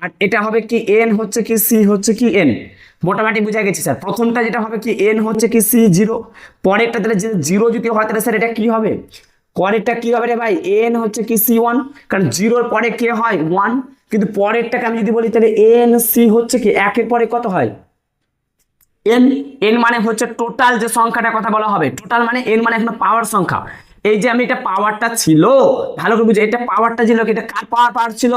আর এটা হবে কি এন হচ্ছে কি সি হচ্ছে কি এন। মোটামুটি বুঝা গেছে স্যার। প্রথমটা যেটা হবে কি এন হচ্ছে কি সি জিরো, পরেরটা তাহলে জিরো যদি হয় তাহলে স্যার এটা কি হবে, পরেরটা কি হবে রে ভাই, এন হচ্ছে কি সি 1, কারণ জিরোর পরে কে হয় 1, কিন্তু পরেরটাকে আমি যদি বলি তাহলে এন সি হচ্ছে কি একের পরে কত হয় এন। এন মানে হচ্ছে টোটাল যে সংখ্যাটা কথা বলা হবে, টোটাল মানে এন মানে এখানে পাওয়ার সংখ্যা। এই যে আমি এটা পাওয়ারটা ছিল, ভালো করে বুঝো, এটা পাওয়ারটা ছিল, এটা কার পাওয়ার ছিল,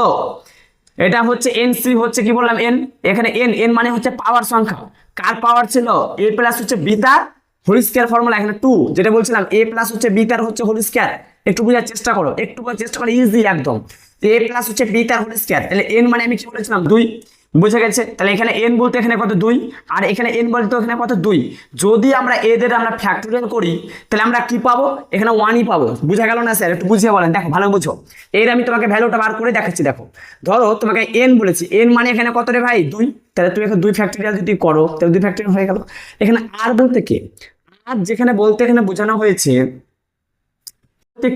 এটা হচ্ছে এন সি হচ্ছে কি বললাম এন, এখানে এন, এন মানে হচ্ছে পাওয়ার সংখ্যা, কার পাওয়ার ছিল এ প্লাস হচ্ছে বি তার হোল স্কয়ার ফর্মুলা, এখানে 2 যেটা বলছিলাম এ প্লাস হচ্ছে বি তার হচ্ছে হোল স্কয়ার। একটু বোঝার চেষ্টা করো, একটু বোঝার চেষ্টা করো, ইজি একদম। এ প্লাস হচ্ছে বি তার হোল স্কয়ার, তাহলে এন মানে আমি কি বলেছিলাম 2, বুঝে গেছে। তাহলে এখানে এন বলতে এখানে কত 2, আর এখানে এন বলতে এখানে কত 2। যদি আমরা এদের আমরা ফ্যাক্টরিয়াল করি তাহলে আমরা কি পাবো, এখানে 1ই পাবো। বুঝা গেল না স্যার, একটু বুঝিয়ে বলেন, দেখো ভালো বুঝো। এর আমি তোমাকে ভ্যালুটা বার করে দেখাচ্ছি। দেখো ধরো তোমাকে এন বলেছি, এন মানে এখানে কত রে ভাই 2, তাহলে তুমি এখানে 2 ফ্যাক্টরিয়াল যদি করো তাহলে 2 ফ্যাক্টরিয়াল হয়ে গেল। এখানে আর বলতে কি, আর যেখানে বলতে এখানে বোঝানো হয়েছে,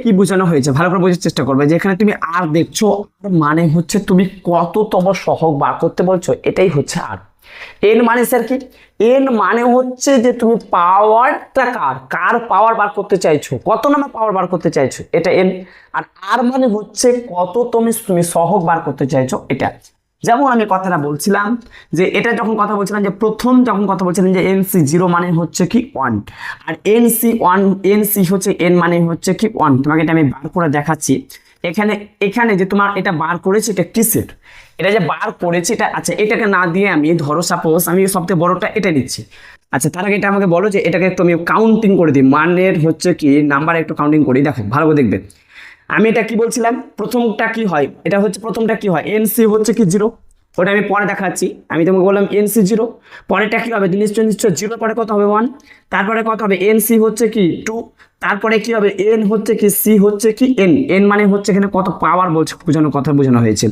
কি বোঝানো হয়েছে ভালো করে বোঝার চেষ্টা করবে। যেখানে তুমি আর দেখছো, আর মানে হচ্ছে তুমি কততম সহগ বার করতে বলছো, এটাই হচ্ছে আর। এন মানে স্যার কি, এন মানে হচ্ছে যে তুমি পাওয়ারটা কার পাওয়ার বার করতে চাইছো, কত নাম্বার পাওয়ার বার করতে চাইছো, এটা এন। আর মানে হচ্ছে কত তুমি সহগ বার করতে চাইছো, এটা। যেমন আমি কথাটা বলছিলাম যে এটা যখন কথা বলছিলাম যে প্রথম যখন কথা বলছিলাম যে এনসি জিরো মানে হচ্ছে কি 1, আর এনসি হচ্ছে এন মানে হচ্ছে কি 1। তোমাকে এটা আমি বার করে দেখাচ্ছি। এখানে যে তোমার এটা বার করেছে এটা কিসের, এটা যে বার করেছে এটা, আচ্ছা এটাকে না দিয়ে আমি ধরো সাপোজ আমি সবথেকে বড়টা এটা নিচ্ছি। আচ্ছা তার আগে এটা আমাকে বলো যে এটাকে একটু আমি কাউন্টিং করে দিই, মানের হচ্ছে কি নাম্বার একটু কাউন্টিং করি। দেখো ভালো করে দেখবে, আমি এটা কি বলছিলাম, প্রথমটা কি হয়, এটা হচ্ছে প্রথমটা কি হয় এনসি হচ্ছে কি 0, ওটা আমি পরে দেখাচ্ছি। আমি তোমাকে বললাম এনসি 0, পরেরটা কি হবে নিশ্চয় 0 পরে কত হবে 1, তারপরে কত হবে এনসি হচ্ছে কি 2, তারপরে কি হবে এন হচ্ছে কি সি হচ্ছে কি এন। এন মানে হচ্ছে এখানে কত পাওয়ার বলছে, বোঝানো হয়েছে।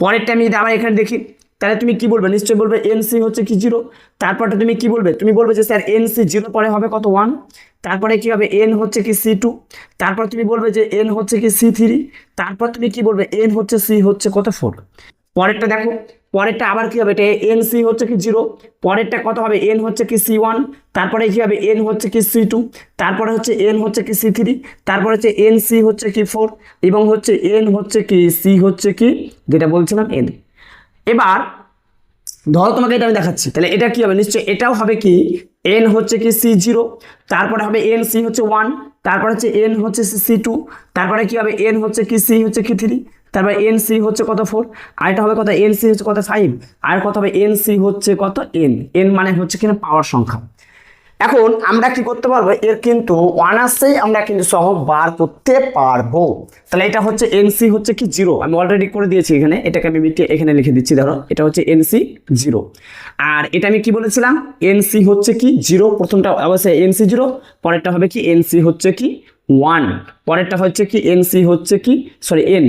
পরেরটা আমি যদি আবার এখানে দেখি তাহলে তুমি কি বলবে, নিশ্চয়ই বলবে এনসি হচ্ছে কি 0, তারপরটা তুমি কি বলবে, তুমি বলবে যে স্যার এনসি 0 পরে হবে কত 1, তারপরে কি হবে এন হচ্ছে কি সি 2, তারপর তুমি বলবে যে এন হচ্ছে কি সি 3, তারপর তুমি কি বলবে এন হচ্ছে সি হচ্ছে কত 4। পরেরটা দেখো, পরেরটা আবার কি হবে, এটা এন সি হচ্ছে কি 0, পরেরটা কত হবে এন হচ্ছে কি সি 1, তারপরে কি হবে এন হচ্ছে কি সি 2, তারপরে হচ্ছে এন হচ্ছে কি সি 3, তারপরে হচ্ছে এন সি হচ্ছে কি 4, এবং হচ্ছে এন হচ্ছে কি সি হচ্ছে কি যেটা বলছিলাম এন। এবার ধরো তোমাকে এটা আমি দেখাচ্ছি, তাহলে এটা কি হবে নিশ্চয়ই এটাও হবে কি এন হচ্ছে কি সি 0, তারপরে হবে এন সি হচ্ছে 1, তারপরে হচ্ছে এন হচ্ছে সি 2, তারপরে কি হবে এন হচ্ছে কি সি হচ্ছে কি 3, তারপরে এন সি হচ্ছে কত 4, আর এটা হবে কত এন সি হচ্ছে কত 5, আর কত হবে এন সি হচ্ছে কত এন। এন মানে হচ্ছে কিনা পাওয়ার সংখ্যা। এখন আমরা কি করতে পারবো, এর কিন্তু অনার্সেই আমরা কিন্তু সহগ বার করতে পারবো। তাহলে এটা হচ্ছে এনসি হচ্ছে কি 0, আমি অলরেডি করে দিয়েছি এখানে, এটাকে আমি মিটিয়ে এখানে লিখে দিচ্ছি। ধরো এটা হচ্ছে এনসি 0, আর এটা আমি কি বলেছিলাম, এনসি হচ্ছে কি 0, প্রথমটা অবশ্যই এনসি 0, পরেরটা হবে কি এনসি হচ্ছে কি 1, পরেরটা হচ্ছে কি এনসি হচ্ছে কি সরি এন,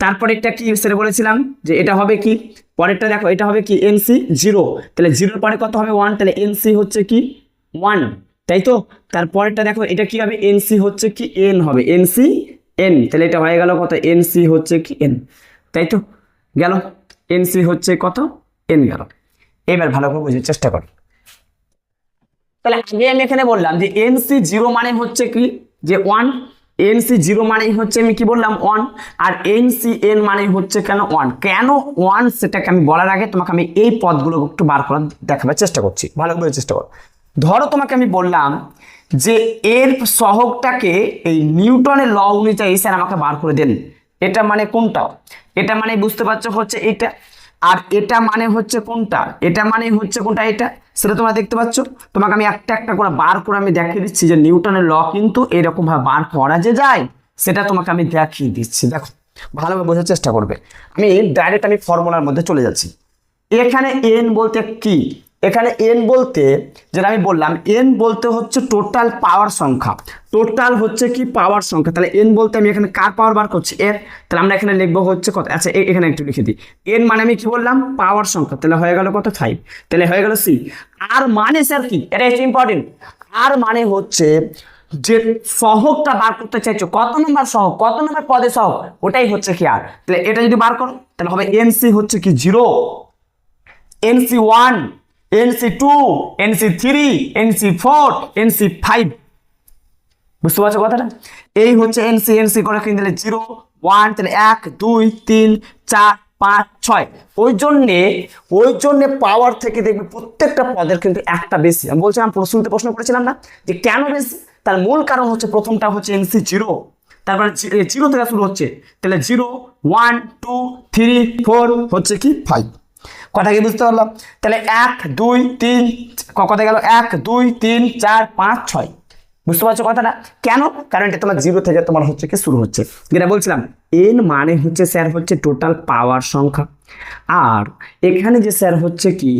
তারপরে এটা কি সেটা বলেছিলাম যে এটা হবে কি, পরেরটা দেখো এটা হবে কি এনসি 0, তাহলে 0 পরে কত হবে 1, তাহলে এনসি হচ্ছে কি 1, তাই তো। তারপরেরটা দেখো এটা কি হবে, এনসি হচ্ছে কি এন হবে, এনসি এন, তাহলে এটা হয়ে গেল কত, এনসি হচ্ছে কি এন, তাই তো, গেল এনসি হচ্ছে কত এন গেল। এবার ভালো করে বোঝার চেষ্টা করো। তাহলে আগে আমি এখানে বললাম যে এনসি 0 মানে হচ্ছে কি যে 1, এনসি 0 মানে হচ্ছে আমি কি বললাম 1, আর এনসি এন মানে হচ্ছে কেন 1, কেন 1 সেটাকে আমি বলার আগে তোমাকে আমি এই পদগুলো একটু বার করার দেখাবার চেষ্টা করছি, ভালো করে চেষ্টা করো। ধরো তোমাকে আমি বললাম যে এর সহগটাকে এই নিউটনের ল অনুযায়ী স্যার আমাকে বার করে দেন, এটা মানে কোনটা, এটা মানে বুঝতে পারছো হচ্ছে এটা, আর এটা মানে হচ্ছে কোনটা, এটা মানে হচ্ছে কোনটা, এটা সেটা তোমরা দেখতে পাচ্ছ। তোমাকে আমি একটা একটা করে বার করে আমি দেখিয়ে দিচ্ছি যে নিউটনের ল কিন্তু এরকম ভাবে বার করা যে যায়, সেটা তোমাকে আমি দেখিয়ে দিচ্ছি। দেখো ভালোভাবে বোঝার চেষ্টা করবে। আমি ডাইরেক্ট আমি ফর্মুলার মধ্যে চলে যাচ্ছি। এখানে এন বলতে কি, এখানে এন বলতে যেটা আমি বললাম, এন বলতে হচ্ছে টোটাল পাওয়ার সংখ্যা, টোটাল হচ্ছে কি পাওয়ার সংখ্যা। তাহলে এন বলতে আমি এখানে কার পাওয়ার বার করছি, এর, তাহলে আমরা এখানে লিখবো হচ্ছে কত, আচ্ছা এখানে একটু লিখে দিই, এন মানে আমি কি বললাম পাওয়ার সংখ্যা, তাহলে হয়ে গেল কত 5, তাহলে হয়ে গেল সি। আর মানে স্যার কি, এটা হচ্ছে ইম্পর্টেন্ট, আর মানে হচ্ছে যে সহগটা বার করতে চাইছো, কত নম্বর সহগ, কত নম্বর পদে সহগ, ওটাই হচ্ছে কি আর। তাহলে এটা যদি বার করো তাহলে হবে এনসি হচ্ছে কি 0, NC 1, NC 2, NC 3, NC 4, NC 5, বুঝতে পারছো কথাটা। এই হচ্ছে এনসি, এনসি করে কিন্তু 0 1, তাহলে 1 2 3 4 5 6, ওই জন্যে পাওয়ার থেকে দেখবে প্রত্যেকটা পদের কিন্তু একটা বেশি। আমি বলছিলাম প্রশ্ন করেছিলাম না যে কেন বেশি, তার মূল কারণ হচ্ছে প্রথমটা হচ্ছে এনসি 0, তারপরে 0 থেকে শুরু হচ্ছে, তাহলে 0 1 2 3 4 হচ্ছে কি 5, কথা কি বুঝতে পারলাম। তাহলে 1 2 3 কথা গেল 1 2 3 4 5 6, বুঝতে পারছো কথাটা কেন, কারণ এটা তোমার 0 থেকে তোমার হচ্ছে কি শুরু হচ্ছে, যেটা বলছিলাম এন মানে হচ্ছে স্যার হচ্ছে টোটাল পাওয়ার সংখ্যা, আর এখানে যে স্যার হচ্ছে কি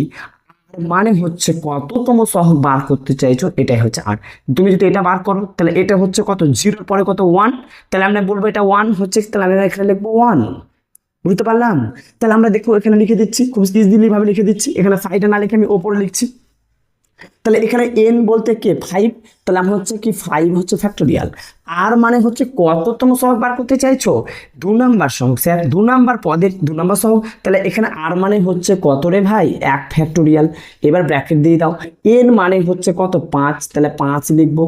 মানে হচ্ছে কততম সহগ বার করতে চাইছো, এটাই হচ্ছে আর। তুমি যদি এটা বার করো তাহলে এটা হচ্ছে কত, 0 পরে কত 1, তাহলে আমরা বলবো এটা 1 হচ্ছে, তাহলে আমরা এখানে লিখবো 1, বুঝতে পারলাম। তাহলে আমরা দেখো এখানে লিখে দিচ্ছি, খুব ইজিলি ভাবে লিখে দিচ্ছি, এখানে সাইডে না লিখে আমি ওপরে লিখছি। তাহলে এখানে n বলতে কে 5, তাহলে আমরা হচ্ছে কি 5 হচ্ছে ফ্যাক্টোরিয়াল, আর মানে হচ্ছে কততম সহগ বার করতে চাইছো, 2 নাম্বার সহগ স্যার, 2 নাম্বার পদের 2 নাম্বার সহগ, তাহলে এখানে আর মানে হচ্ছে কত রে ভাই 1 ফ্যাক্টোরিয়াল, এবার ব্র্যাকেট দিয়ে দাও, n মানে হচ্ছে কত 5, তাহলে 5 লিখবো,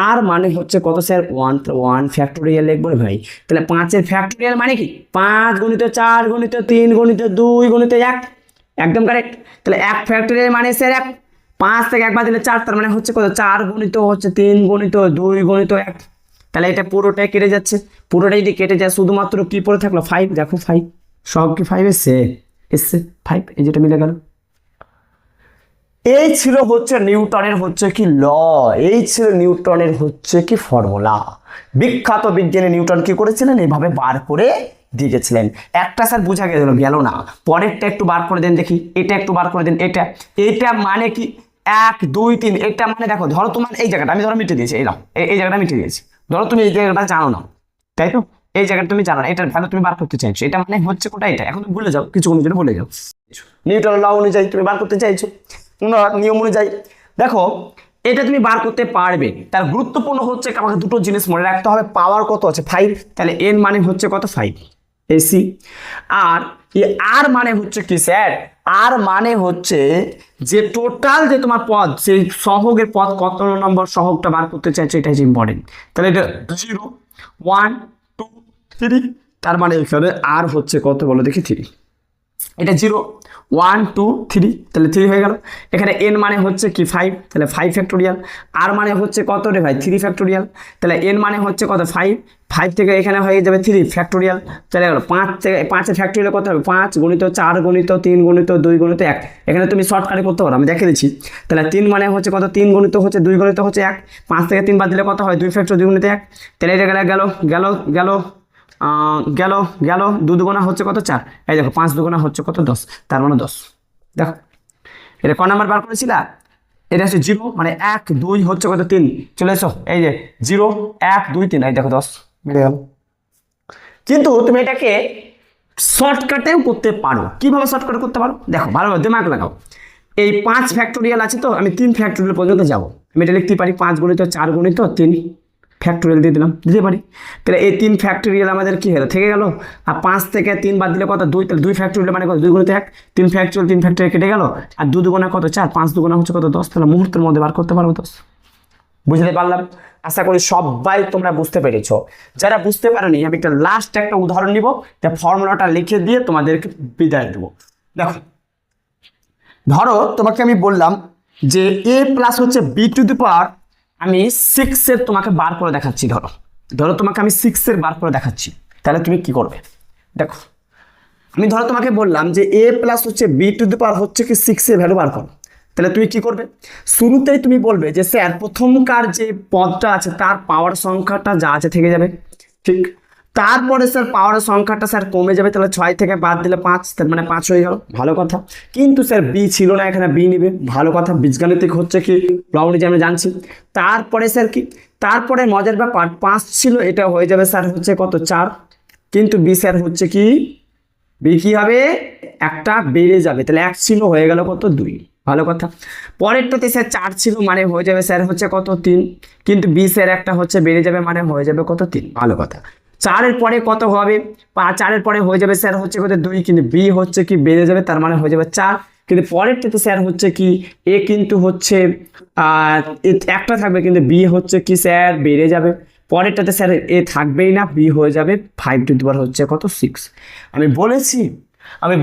আর মানে হচ্ছে কত স্যার 1, 1 ফ্যাক্টোরিয়াল লিখবো রে ভাই, তাহলে 5 এর ফ্যাক্টোরিয়াল মানে কি 5 গুণিত 4 গুণিত 3 গুণিত 2 গুণিত 1, একদম কারেক্ট। তাহলে 1 ফ্যাক্টোরিয়াল মানে স্যার 1, 5 থেকে 1 বাদ দিলে 4, তার মানে হচ্ছে কত 4 গুণিত হচ্ছে 3 গুণিত 2 গুণিত 1, তাহলে এটা পুরোটাই কেটে যাচ্ছে, পুরোটাই যদি কেটে যায় শুধুমাত্র কি পড়ে থাকলো 5, দেখো 5 সব কি 5 এসছে 5, এই যেটা মিলে গেল। এই ছিল হচ্ছে নিউটনের হচ্ছে কি ল, এই ছিল নিউটনের হচ্ছে কি ফর্মুলা। বিখ্যাত বিজ্ঞানী নিউটন কি করেছিলেন, এইভাবে বার করে দিয়ে গেছিলেন। একটা স্যার বোঝা গেল না, পরেরটা একটু বার করে দেন দেখি, এটা একটু বার করে দেন, এটা মানে কি 1 2 3, এটা মানে দেখো ধরো তোমার এই জায়গাটা আমি ধরো মিটে দিয়েছি, এই জায়গাটা মিটে দিয়েছি, ধরো তুমি এই জায়গাটা জানো না, তাই তো, এই জায়গাটা তুমি জানো না, এটার ভ্যালু তুমি বার করতে চাইছো, এটা মানে হচ্ছে কোটা, এটা এখন তুমি ভুলে যাও, কিছুক্ষণের জন্য ভুলে যাও, নিউটনের ল অনুযায়ী তুমি বার করতে চাইছো, নিয়ম অনুযায়ী দেখো এটা তুমি বার করতে পারবে। তার গুরুত্বপূর্ণ হচ্ছে আমাকে দুটো জিনিস মনে রাখতে হবে, পাওয়ার কত আছে 5, তাহলে n মানে হচ্ছে কত 5 এসি, আর আর মানে হচ্ছে কি স্যার, আর মানে হচ্ছে যে টোটাল যে তোমার পদ, সেই সহগের পদ কত নম্বর সহগটা বার করতে চাইছো, এটা হচ্ছে ইম্পর্টেন্ট। তাহলে এটা 0 1 2 3, তার মানে এখানে আর হচ্ছে কত বলো দেখি 3, এটা 0 1 2 3, তাহলে 3 হয়ে গেল। এখানে n মানে হচ্ছে কি 5, তাহলে 5 ফ্যাক্টোরিয়াল। আর মানে হচ্ছে কত রে ভাই 3 ফ্যাক্টোরিয়াল, তাহলে n মানে হচ্ছে কত 5, 5 থেকে এখানে হয়ে যাবে 3 ফ্যাক্টোরিয়াল, তাহলে 5 থেকে 5 এর ফ্যাক্টোরিয়াল কত হবে 5 গুণিত 4 গুণিত 3 গুণিত 2 গুণিত 1। এখানে তুমি শর্টকাটে করতে পারো, আমি দেখিয়ে দিচ্ছি। তাহলে 3 মানে হচ্ছে কত 3 গুণিত হচ্ছে 2 গুণিত হচ্ছে 1, 5 থেকে 3 বাদ দিলে কত হয় 2 ফ্যাক্টর 2 গুণিত 1, তাহলে এটা গেল গেল গেল গেল গেল গেল 2 দুগুণা হচ্ছে কত 4, এই দেখো 5 দুগুণা হচ্ছে কত 10, তার মানে 10। দেখো এটা ক নাম্বার বার করেছিল, এটা হচ্ছে 0 মানে 1 2 হচ্ছে কত 3, চলে এসো এই যে 0 1 2 3, এই দেখো 10 মিলে গেল। কিন্তু তুমি এটাকে শর্টকাটেও করতে পারো। কিভাবে শর্টকাটে করতে পারো দেখো, ভালোভাবে দিমাগ লাগাও। এই 5 ফ্যাক্টোরিয়াল আছে তো, আমি 3 ফ্যাক্টোরিয়াল পর্যন্ত যাব। আমি এটা লিখতে পারি 5 গুণিত 4 গুণিত 3 ফ্যাক্টোরিয়াল দিয়ে দিলাম, দিতে পারি। তাহলে এই 3 ফ্যাক্টোরিয়াল আমাদের কি হলো থেকে গেল, আর 5 থেকে 3 বাদ দিলে কত 2, তাহলে 2 ফ্যাক্টোরিয়াল মানে কত 2 গুণিত 1, 3 ফ্যাক্টোরিয়াল কেটে গেল, আর 2 দুগুণা কত 4, 5 দুগুণা হচ্ছে কত 10, তাহলে মুহূর্তের মধ্যে বার করতে পারবো 10। বুঝতে পারলাম? আশা করি সবাই তোমরা বুঝতে পেরেছো। যারা বুঝতে পারোনি আমি লাস্ট একটা উদাহরণ নিব, তা ফর্মুলাটা লিখে দিয়ে তোমাদেরকে বিদায় দেবো। দেখো ধরো তোমাকে আমি বললাম যে a প্লাস হচ্ছে b টু দি পাওয়ার আমি 6 এর তোমাকে বার করে দেখাচ্ছি। ধরো ধরো তোমাকে আমি 6 এর বার করে দেখাচ্ছি, তাহলে তুমি কি করবে দেখো। আমি ধরো তোমাকে বললাম যে a প্লাস হচ্ছে b টু দি পাওয়ার হচ্ছে কি 6 এর ভ্যালু বার করো, তাহলে তুমি কি করবে? শুরুতেই তুমি বলবে যে স্যার প্রথমকার যে পদটা আছে তার পাওয়ার সংখ্যাটা যা আছে থেকে যাবে, ঠিক। তারপরে স্যার পাওয়ারের সংখ্যাটা স্যার কমে যাবে, তাহলে 6 থেকে বাদ দিলে 5, তার মানে 5 হয়ে গেল, ভালো কথা। কিন্তু স্যার বি ছিল না, এখানে বি নেবে, ভালো কথা। বীজগাণিতিক হচ্ছে কি প্রবলেম আমরা জানছি। তারপরে স্যার কি, তারপরে মজার ব্যাপার 5 ছিল, এটা হয়ে যাবে স্যার হচ্ছে কত 4, কিন্তু বি স্যার হচ্ছে কি বি কি হবে একটা বেড়ে যাবে, তাহলে 1 ছিল হয়ে গেল কত 2, ভালো কথা। পরেরটাতে স্যার 4 ছিল মানে হয়ে যাবে স্যার হচ্ছে কত 3, কিন্তু বি স্যার একটা হচ্ছে বেড়ে যাবে মানে হয়ে যাবে কত 3, ভালো কথা। 4 এর পরে কত হবে 4 এর পরে হয়ে যাবে স্যার হচ্ছে কত 2, কিন্তু বি হচ্ছে কি বেড়ে যাবে তার মানে হয়ে যাবে 4, কিন্তু পরেরটাতে স্যার হচ্ছে কি এ কিন্তু হচ্ছে একটা থাকবে, কিন্তু বি হচ্ছে কি স্যার বেড়ে যাবে। পরেরটাতে স্যার এ থাকবেই না, বি হয়ে যাবে 5 টু দি পাওয়ার হচ্ছে কত 6। আমি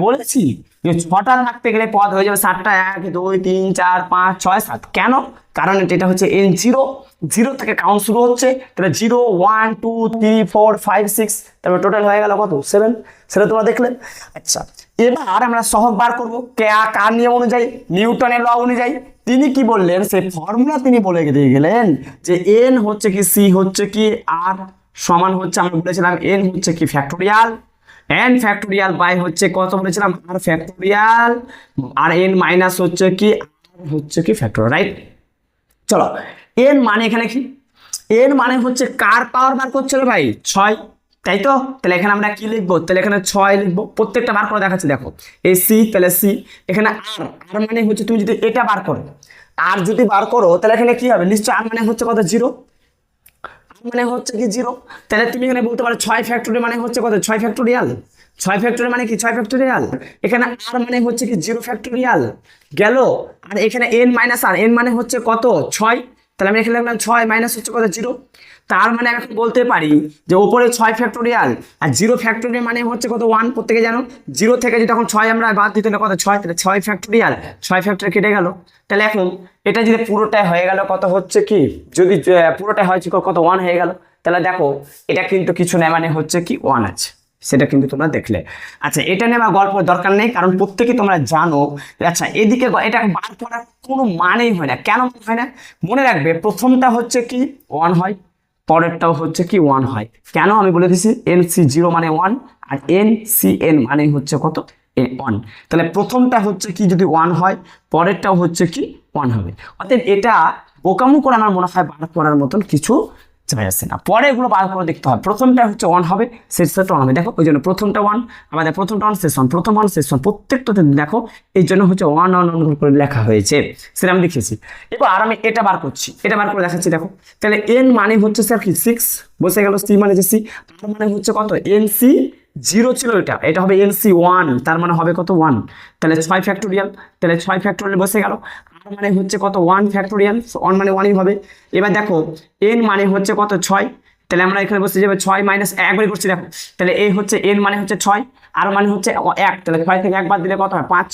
বলেছি যে 6টা থাকতে গেলে পদ হয়ে যাবে 7টা, 1 2 3 4 5 6 7। কেন? কারণ এটা হচ্ছে n 0 থেকে কাউন্ট শুরু হচ্ছে, তাহলে 0 1 2 3 4 5 6, তারপরে টোটাল হয়ে গেল কত 7। সেটা তোমরা দেখলে। আচ্ছা এবার আমরা সহগ বার করবো কার নিয়ম অনুযায়ী, নিউটনের ল অনুযায়ী। তিনি কি বললেন, সেই ফর্মুলা তিনি বলে দিয়ে গেলেন যে n হচ্ছে কি c হচ্ছে কি r সমান হচ্ছে, আমরা বলেছিলাম n হচ্ছে কি ফ্যাক্টোরিয়াল, n ফ্যাক্টোরিয়াল বাই হচ্ছে কত বলেছিলাম r ফ্যাক্টোরিয়াল, আর n মাইনাস হচ্ছে কি r হচ্ছে কি ফ্যাক্টোরিয়াল, রাইট। চলো n মানে এখানে কি, n মানে হচ্ছে কার পাওয়ার বার করছিল ভাই 6, তাই তো। তাহলে এখানে আমরা কি লিখবো, তাহলে এখানে 6 লিখবো, প্রত্যেকটা বার করে দেখাচ্ছি দেখো। এই সি, তাহলে সি, এখানে আর মানে হচ্ছে তুমি যদি এটা বার করো, আর যদি বার করো তাহলে এখানে কি হবে, নিশ্চয় আর মানে হচ্ছে কত 0, মানে হচ্ছে কি 0। তাহলে তুমি এখানে বলতে পারো 6 ফ্যাক্টোরিয়াল মানে হচ্ছে কত 6 ফ্যাক্টোরিয়াল, 6 ফ্যাক্টোরিয়াল মানে কি 6 ফ্যাক্টোরিয়াল। এখানে আর মানে হচ্ছে কি 0 ফ্যাক্টোরিয়াল গেল, আর এখানে n মাইনাস আর n মানে হচ্ছে কত 6, তাহলে আমি এখানে লিখলাম 6 মাইনাস হচ্ছে কত 0। তার মানে আমি বলতে পারি যে উপরে 6 ফ্যাক্টোরিয়াল আর 0 ফ্যাক্টোরিয়াল মানে হচ্ছে কত 1, প্রত্যেকে জানো। 0 থেকে যদি তখন 6 আমরা বাদ দিতে হলে কত 6, তাহলে 6 ফ্যাক্টোরিয়াল 6 ফ্যাক্টোরিয়াল কেটে গেল। তাহলে এখন এটা যদি পুরোটাই হয়ে গেল কত হচ্ছে কি, যদি পুরোটাই হয়েছে কত 1 হয়ে গেল, তাহলে দেখো এটা কিন্তু কিছু নেই মানে হচ্ছে কি 1 আছে, সেটা কিন্তু তোমরা দেখলে। আচ্ছা এটা নেওয়া গল্প দরকার নেই, কারণ প্রত্যেকে তোমরা জানো। আচ্ছা এদিকে এটা বার করার কোনো মানেই হয় না, কেন হয় না মনে রাখবে, প্রথমটা হচ্ছে কি 1 হয়, পরেরটাও হচ্ছে কি 1 হয়। কেন আমি বলে দিছি, NC0 মানে 1 আর NCN মানে হচ্ছে কত 1, তাহলে প্রথমটা হচ্ছে কি যদি 1 হয় পরেরটাও হচ্ছে কি 1 হবে। অতএব এটা বোকামো করে আমার মনে হয় বার করার মতন কিছু চাই আসে না, পরে এগুলো বার করে দেখতে হবে। প্রথমটা হচ্ছে 1 হবে, শেষটা 1 হবে, দেখো ওই জন্য প্রথমটা 1, আমাদের প্রথমটা 1 শেষ 1, প্রথম 1 শেষ 1, প্রত্যেকটাতে দেখো এই জন্য হচ্ছে 1 1 1 করে লেখা হয়েছে, সেটা আমি লিখেছি। এবার আমি এটা বার করছি, এটা বার করে দেখাচ্ছি দেখো। তাহলে n মানে হচ্ছে স্যার কি 6 বসে গেল, c মানে যে c, আর মানে হচ্ছে কত NC0 ছিল, এটা হবে NC1, তার মানে হবে কত 1, তাহলে 6 ফ্যাক্টোরিয়াল, তাহলে 6 ফ্যাক্টোরিয়াল বসে গেল। আর মানে হচ্ছে কত 1 ফ্যাক্টোরিয়াল, 1 মানে 1ই হবে। এবার দেখো n মানে হচ্ছে কত 6, তাহলে আমরা এখানে বসতে যাবে 6 মাইনাস একবারই করছি দেখো, তাহলে এই হচ্ছে n মানে হচ্ছে 6 আর মানে হচ্ছে 1, তাহলে 6 থেকে 1 বাদ দিলে কত হয় 5,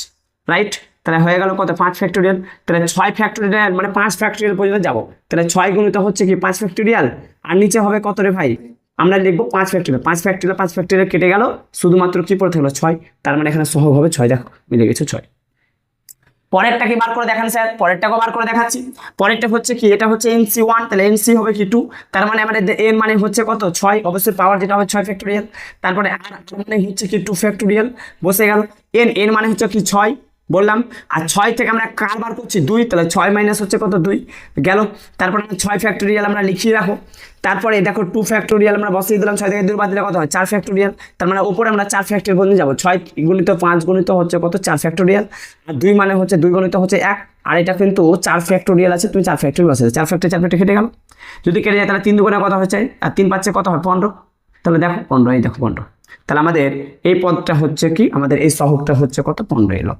রাইট? তাহলে হয়ে গেল কত 5 ফ্যাক্টোরিয়াল, তাহলে 6 ফ্যাক্টোরিয়াল মানে 5 ফ্যাক্টোরিয়াল পর্যন্ত যাবো, তাহলে 6 গুণিত হচ্ছে কি 5 ফ্যাক্টোরিয়াল আর নিচে হবে কত রে ভাই, আমরা লিখবো 5 ফ্যাক্টোরিয়াল, 5 ফ্যাক্টোরিয়াল 5 ফ্যাক্টোরিয়াল কেটে গেল, শুধুমাত্র কি পড়ে থাকলো 6, তার মানে এখানে সহগ হবে 6, দেখো মিলে গেছে 6। পরেরটা কি বার করে দেখান স্যার, পরেরটাকে বার করে দেখাচ্ছি। পরেরটা হচ্ছে কি, এটা হচ্ছে NC1, তাহলে NC হবে কি 2, তার মানে আমাদের n মানে হচ্ছে কত 6, অবশ্যই পাওয়ার যেটা হবে 6 ফ্যাক্টোরিয়াল, তারপরে আর মানে হচ্ছে কি 2 ফ্যাক্টোরিয়াল বসে গেল, n মানে হচ্ছে কি 6 বললাম, আর 6 থেকে আমরা কার বার করছি 2, তাহলে 6 মাইনাস হচ্ছে কত 2 গেল, তারপরে 6 ফ্যাক্টোরিয়াল আমরা লিখিয়ে রাখো, তারপরে দেখো 2 ফ্যাক্টোরিয়াল আমরা বসিয়ে দিলাম, 6 থেকে 2 বাদ দিলে কত হয় 4 ফ্যাক্টোরিয়াল, তার মানে উপরে আমরা 4 ফ্যাক্টোরিয়াল পর্যন্ত যাবো, 6 গুণিত 5 গুণিত হচ্ছে কত 4 ফ্যাক্টোরিয়াল, আর 2 মানে হচ্ছে 2 গুণিত হচ্ছে 1, আর এটা কিন্তু 4 ফ্যাক্টোরিয়াল আছে, তুমি 4 ফ্যাক্টোরিয়াল বসে 4 ফ্যাক্টোরিয়াল কেটে গেল, যদি কেটে যায় তাহলে 3 দুগুণে কত হচ্ছে আর 3 পাচ্ছে কত হয় 15, তাহলে দেখো 15, এই দেখো 15, তাহলে আমাদের এই পদটা হচ্ছে কি, আমাদের এই সহগটা হচ্ছে কত 15 এলো।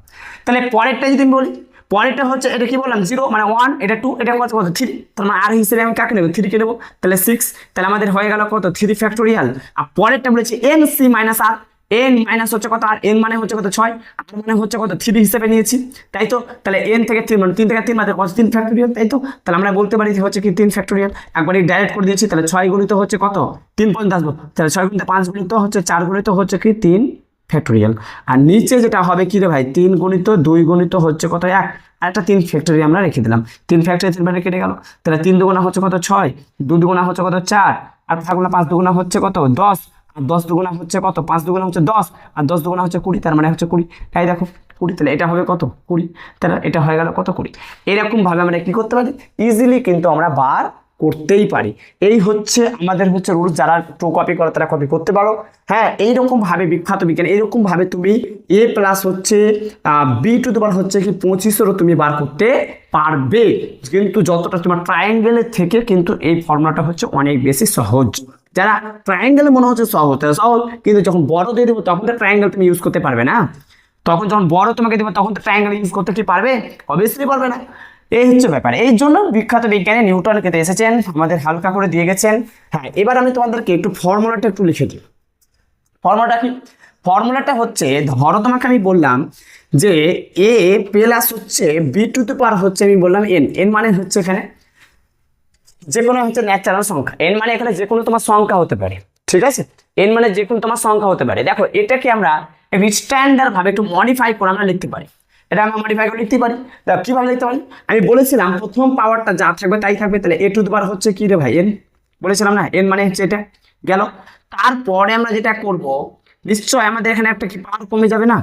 তাহলে পরেরটা যদি আমি বলি, পরেরটা হচ্ছে এটা কি বললাম 0 মানে 1, এটা 2, এটা কত 3, তার মানে আর হিসেবে আমি কাকে নেব 3 কে নেব, তাহলে 6, তাহলে আমাদের হয়ে গেল কত 3 ফ্যাক্টোরিয়াল, আর পরেরটা বলেছি NC মাইনাস আর, n মাইনাস হচ্ছে কত আর n মানে হচ্ছে কত 6, আর মানে হচ্ছে কত 3 হিসেবে নিয়েছি, তাই তো? তাহলে n থেকে 3 মানে 3 থেকে 3 মানে কত 3 ফ্যাক্টোরিয়াল, তাই তো? তাহলে আমরা বলতে পারি যে হচ্ছে কি 3 ফ্যাক্টোরিয়াল, একবারই ডাইরেক্ট করে দিয়েছি, তাহলে 6 গুণিত হচ্ছে কত 3 পর্যন্ত আসবো, তাহলে 6 গুণিত 5 গুণিত হচ্ছে 4 গুণিত হচ্ছে কি 3 ফ্যাক্টোরিয়াল, আর নিচে যেটা হবে কি রে ভাই 3 গুণিত 2 গুণিত হচ্ছে কত 1, আর একটা 3 ফ্যাক্টোরিয়াল আমরা রেখে দিলাম, 3 ফ্যাক্টোরিয়াল 3 বারে কেটে গেল, তাহলে 3 দুগুণা হচ্ছে কত 6, 2 দুগুণা হচ্ছে কত 4, আর থাকলো 5 দুগুণা হচ্ছে কত 10, আর 10 দুগুণা হচ্ছে কত 5 দুগুণা হচ্ছে 10, আর 10 দুগুণা হচ্ছে 20, তার মানে হচ্ছে 20, তাই দেখো 20, তাহলে এটা হবে কত 20, তাহলে এটা হয়ে গেল কত 20। এরকম ভাবে আমরা কি করতে পারি, ইজিলি কিন্তু আমরা বার করতেই পারি। এই হচ্ছে আমাদের হচ্ছে রুলস, যারা টু কপি করে তারা কপি করতে পারো। হ্যাঁ, এইরকম ভাবে বিখ্যাত বিজ্ঞান এইরকম ভাবে তুমি a প্লাস হচ্ছে b টু দি পাওয়ার হচ্ছে কি 25 তুমি বার করতে পারবে, কিন্তু যতটা তোমার ট্রায়াঙ্গেলের থেকে কিন্তু এই ফর্মুলাটা হচ্ছে অনেক বেশি সহজ। যারা ট্রায়াঙ্গেল মনে হচ্ছে সহজ সহজ, কিন্তু যখন বড় দিয়ে দেবো তখন তো ট্রায়াঙ্গেল তুমি ইউজ করতে পারবে না, তখন যখন বড় তোমাকে দেবো তখন তো ট্রায়াঙ্গেল ইউজ করতে কি পারবে, অবভিয়াসলি পারবে না। এই হচ্ছে ব্যাপার, এই জন্য বিখ্যাত বিজ্ঞানী নিউটন কিন্তু এসেছেন, আমাদের হালকা করে দিয়ে গেছেন। হ্যাঁ, এবার আমি তোমাদেরকে একটু ফর্মুলাটা একটু লিখে দিই। ফর্মুলাটা কি, ফর্মুলাটা হচ্ছে ধরো তোমাকে আমি বললাম যে a প্লাস হচ্ছে b টু দি পাওয়ার হচ্ছে আমি বললাম n, n মানে হচ্ছে এখানে যে কোনো হচ্ছে ন্যাচারাল সংখ্যা, n মানে এখানে যে কোনো তোমার সংখ্যা হতে পারে, ঠিক আছে? n মানে যে কোনো তোমার সংখ্যা হতে পারে। দেখো এটাকে আমরা স্ট্যান্ডার্ড ভাবে একটু মডিফাই করে আমরা লিখতে পারি, এটা আমরা মডিফাই করে লিখতে পারি। দেখো কিভাবে লিখতে পারি, আমি বলেছিলাম প্রথম পাওয়ারটা যা থাকবে তাই থাকবে, তাহলে a টু দি পাওয়ার হচ্ছে কি রে ভাই n, বলেছিলাম না n মানে হচ্ছে এটা গেল। তারপরে আমরা যেটা করব, নিশ্চয় আমাদের এখানে একটা কি পাওয়ার কমে যাবে না,